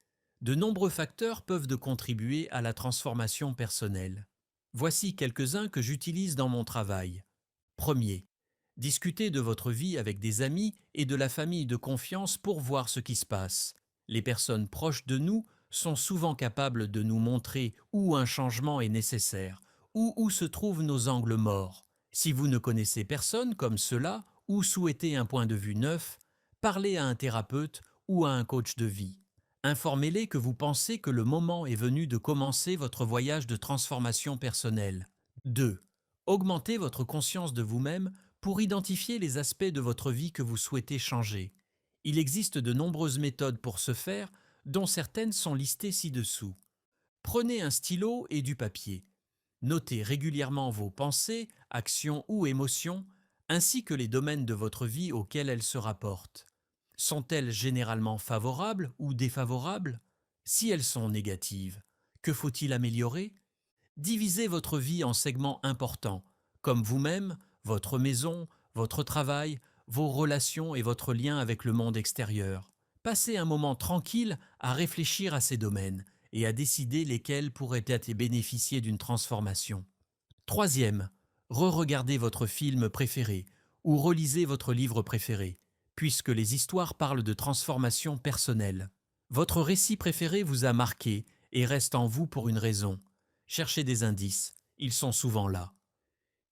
De nombreux facteurs peuvent contribuer à la transformation personnelle. Voici quelques-uns que j'utilise dans mon travail. Premier, discutez de votre vie avec des amis et de la famille de confiance pour voir ce qui se passe. Les personnes proches de nous sont souvent capables de nous montrer où un changement est nécessaire, ou où se trouvent nos angles morts. Si vous ne connaissez personne comme cela, ou souhaitez un point de vue neuf, parlez à un thérapeute ou à un coach de vie. Informez-les que vous pensez que le moment est venu de commencer votre voyage de transformation personnelle. 2. Augmentez votre conscience de vous-même pour identifier les aspects de votre vie que vous souhaitez changer. Il existe de nombreuses méthodes pour ce faire, dont certaines sont listées ci-dessous. Prenez un stylo et du papier. Notez régulièrement vos pensées, actions ou émotions, ainsi que les domaines de votre vie auxquels elles se rapportent. Sont-elles généralement favorables ou défavorables? Si elles sont négatives, que faut-il améliorer? Divisez votre vie en segments importants, comme vous-même, votre maison, votre travail, vos relations et votre lien avec le monde extérieur. Passez un moment tranquille à réfléchir à ces domaines et à décider lesquels pourraient être bénéficier d'une transformation. Troisième, re-regardez votre film préféré ou relisez votre livre préféré, puisque les histoires parlent de transformation personnelle. Votre récit préféré vous a marqué et reste en vous pour une raison. Cherchez des indices, ils sont souvent là.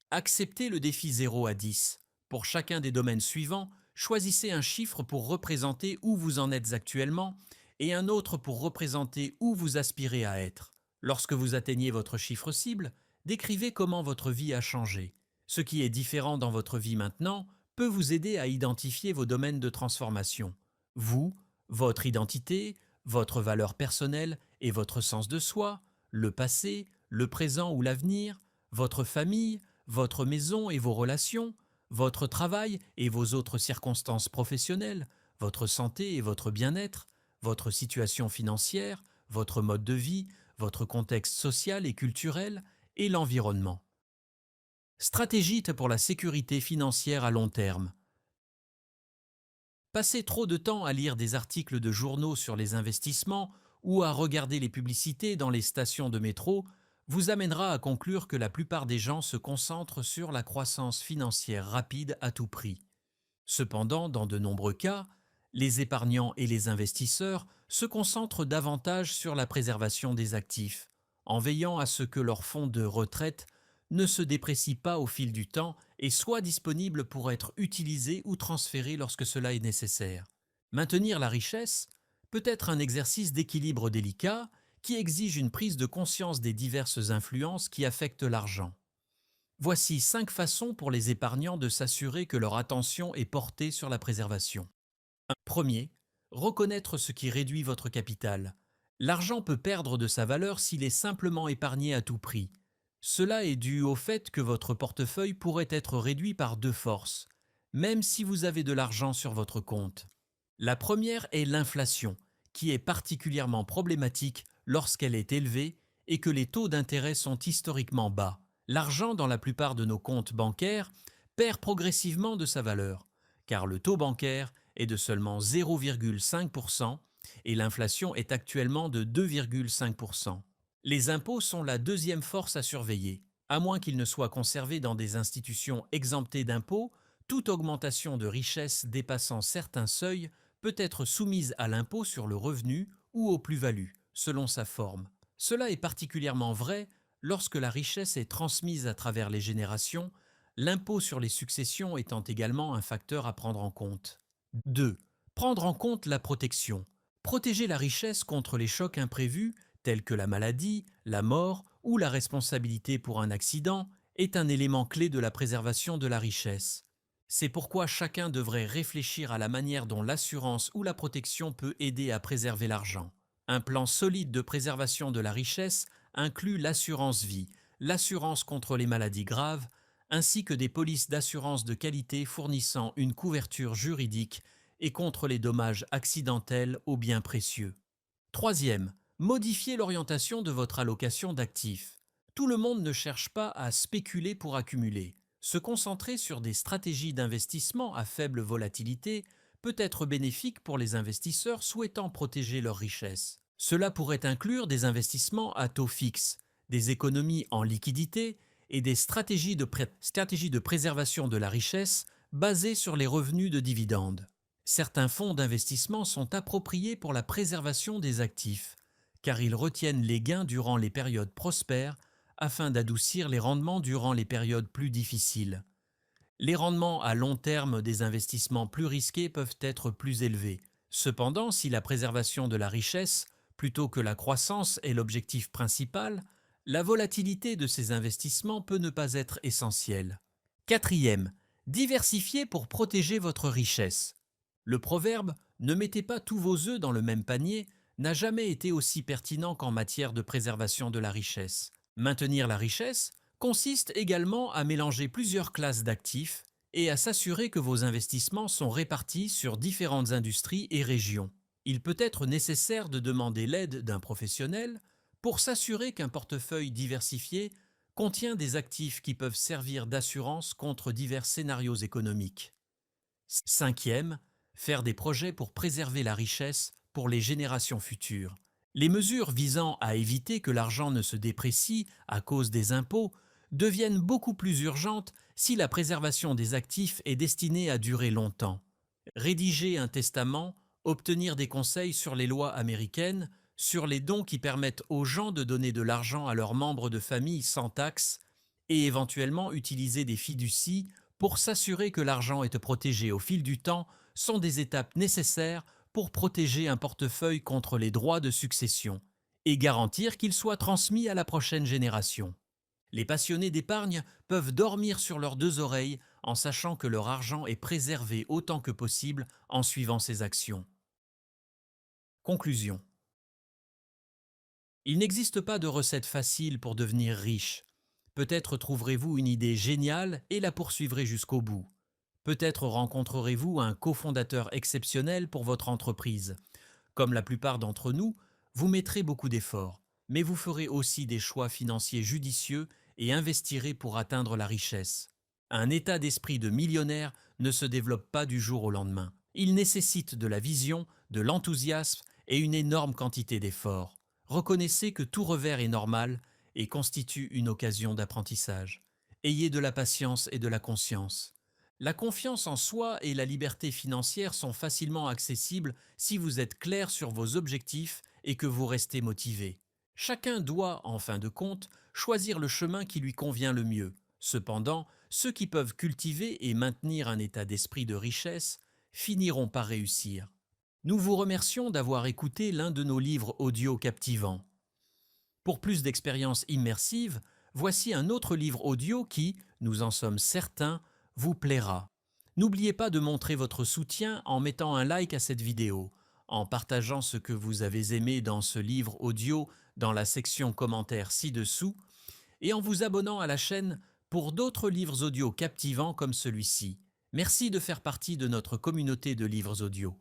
Acceptez le défi 0 à 10. Pour chacun des domaines suivants, choisissez un chiffre pour représenter où vous en êtes actuellement et un autre pour représenter où vous aspirez à être. Lorsque vous atteignez votre chiffre cible, décrivez comment votre vie a changé. Ce qui est différent dans votre vie maintenant peut vous aider à identifier vos domaines de transformation. Vous, votre identité, votre valeur personnelle et votre sens de soi, le passé, le présent ou l'avenir, votre famille, votre maison et vos relations, votre travail et vos autres circonstances professionnelles, votre santé et votre bien-être, votre situation financière, votre mode de vie, votre contexte social et culturel et l'environnement. Stratégie pour la sécurité financière à long terme. Passer trop de temps à lire des articles de journaux sur les investissements ou à regarder les publicités dans les stations de métro vous amènera à conclure que la plupart des gens se concentrent sur la croissance financière rapide à tout prix. Cependant, dans de nombreux cas, les épargnants et les investisseurs se concentrent davantage sur la préservation des actifs, en veillant à ce que leur fonds de retraite ne se déprécie pas au fil du temps et soit disponible pour être utilisé ou transféré lorsque cela est nécessaire. Maintenir la richesse peut être un exercice d'équilibre délicat qui exige une prise de conscience des diverses influences qui affectent l'argent. Voici 5 façons pour les épargnants de s'assurer que leur attention est portée sur la préservation. Premier, reconnaître ce qui réduit votre capital. L'argent peut perdre de sa valeur s'il est simplement épargné à tout prix. Cela est dû au fait que votre portefeuille pourrait être réduit par deux forces, même si vous avez de l'argent sur votre compte. La première est l'inflation, qui est particulièrement problématique lorsqu'elle est élevée et que les taux d'intérêt sont historiquement bas. L'argent dans la plupart de nos comptes bancaires perd progressivement de sa valeur, car le taux bancaire est de seulement 0,5% et l'inflation est actuellement de 2,5%. Les impôts sont la deuxième force à surveiller. À moins qu'ils ne soient conservés dans des institutions exemptées d'impôts, toute augmentation de richesse dépassant certains seuils peut être soumise à l'impôt sur le revenu ou aux plus-values, selon sa forme. Cela est particulièrement vrai lorsque la richesse est transmise à travers les générations, l'impôt sur les successions étant également un facteur à prendre en compte. 2. Prendre en compte la protection. Protéger la richesse contre les chocs imprévus, tels que la maladie, la mort ou la responsabilité pour un accident, est un élément clé de la préservation de la richesse. C'est pourquoi chacun devrait réfléchir à la manière dont l'assurance ou la protection peut aider à préserver l'argent. Un plan solide de préservation de la richesse inclut l'assurance vie, l'assurance contre les maladies graves, ainsi que des polices d'assurance de qualité fournissant une couverture juridique et contre les dommages accidentels aux biens précieux. Troisième, modifiez l'orientation de votre allocation d'actifs. Tout le monde ne cherche pas à spéculer pour accumuler. Se concentrer sur des stratégies d'investissement à faible volatilité peut être bénéfique pour les investisseurs souhaitant protéger leur richesse. Cela pourrait inclure des investissements à taux fixe, des économies en liquidité et des stratégies de préservation de la richesse basées sur les revenus de dividendes. Certains fonds d'investissement sont appropriés pour la préservation des actifs, car ils retiennent les gains durant les périodes prospères afin d'adoucir les rendements durant les périodes plus difficiles. Les rendements à long terme des investissements plus risqués peuvent être plus élevés. Cependant, si la préservation de la richesse, plutôt que la croissance, est l'objectif principal, la volatilité de ces investissements peut ne pas être essentielle. Quatrième, diversifiez pour protéger votre richesse. Le proverbe « Ne mettez pas tous vos œufs dans le même panier » n'a jamais été aussi pertinent qu'en matière de préservation de la richesse. Maintenir la richesse consiste également à mélanger plusieurs classes d'actifs et à s'assurer que vos investissements sont répartis sur différentes industries et régions. Il peut être nécessaire de demander l'aide d'un professionnel pour s'assurer qu'un portefeuille diversifié contient des actifs qui peuvent servir d'assurance contre divers scénarios économiques. Cinquième, faire des projets pour préserver la richesse pour les générations futures. Les mesures visant à éviter que l'argent ne se déprécie à cause des impôts deviennent beaucoup plus urgentes si la préservation des actifs est destinée à durer longtemps. Rédiger un testament, obtenir des conseils sur les lois américaines, sur les dons qui permettent aux gens de donner de l'argent à leurs membres de famille sans taxe, et éventuellement utiliser des fiducies pour s'assurer que l'argent est protégé au fil du temps sont des étapes nécessaires pour protéger un portefeuille contre les droits de succession et garantir qu'il soit transmis à la prochaine génération. Les passionnés d'épargne peuvent dormir sur leurs deux oreilles en sachant que leur argent est préservé autant que possible en suivant ces actions. Conclusion. Il n'existe pas de recette facile pour devenir riche. Peut-être trouverez-vous une idée géniale et la poursuivrez jusqu'au bout. Peut-être rencontrerez-vous un cofondateur exceptionnel pour votre entreprise. Comme la plupart d'entre nous, vous mettrez beaucoup d'efforts, mais vous ferez aussi des choix financiers judicieux et investirez pour atteindre la richesse. Un état d'esprit de millionnaire ne se développe pas du jour au lendemain. Il nécessite de la vision, de l'enthousiasme et une énorme quantité d'efforts. Reconnaissez que tout revers est normal et constitue une occasion d'apprentissage. Ayez de la patience et de la conscience. La confiance en soi et la liberté financière sont facilement accessibles si vous êtes clair sur vos objectifs et que vous restez motivé. Chacun doit, en fin de compte, choisir le chemin qui lui convient le mieux. Cependant, ceux qui peuvent cultiver et maintenir un état d'esprit de richesse finiront par réussir. Nous vous remercions d'avoir écouté l'un de nos livres audio captivants. Pour plus d'expériences immersives, voici un autre livre audio qui, nous en sommes certains, vous plaira. N'oubliez pas de montrer votre soutien en mettant un like à cette vidéo, en partageant ce que vous avez aimé dans ce livre audio dans la section commentaires ci-dessous et en vous abonnant à la chaîne pour d'autres livres audio captivants comme celui-ci. Merci de faire partie de notre communauté de livres audio.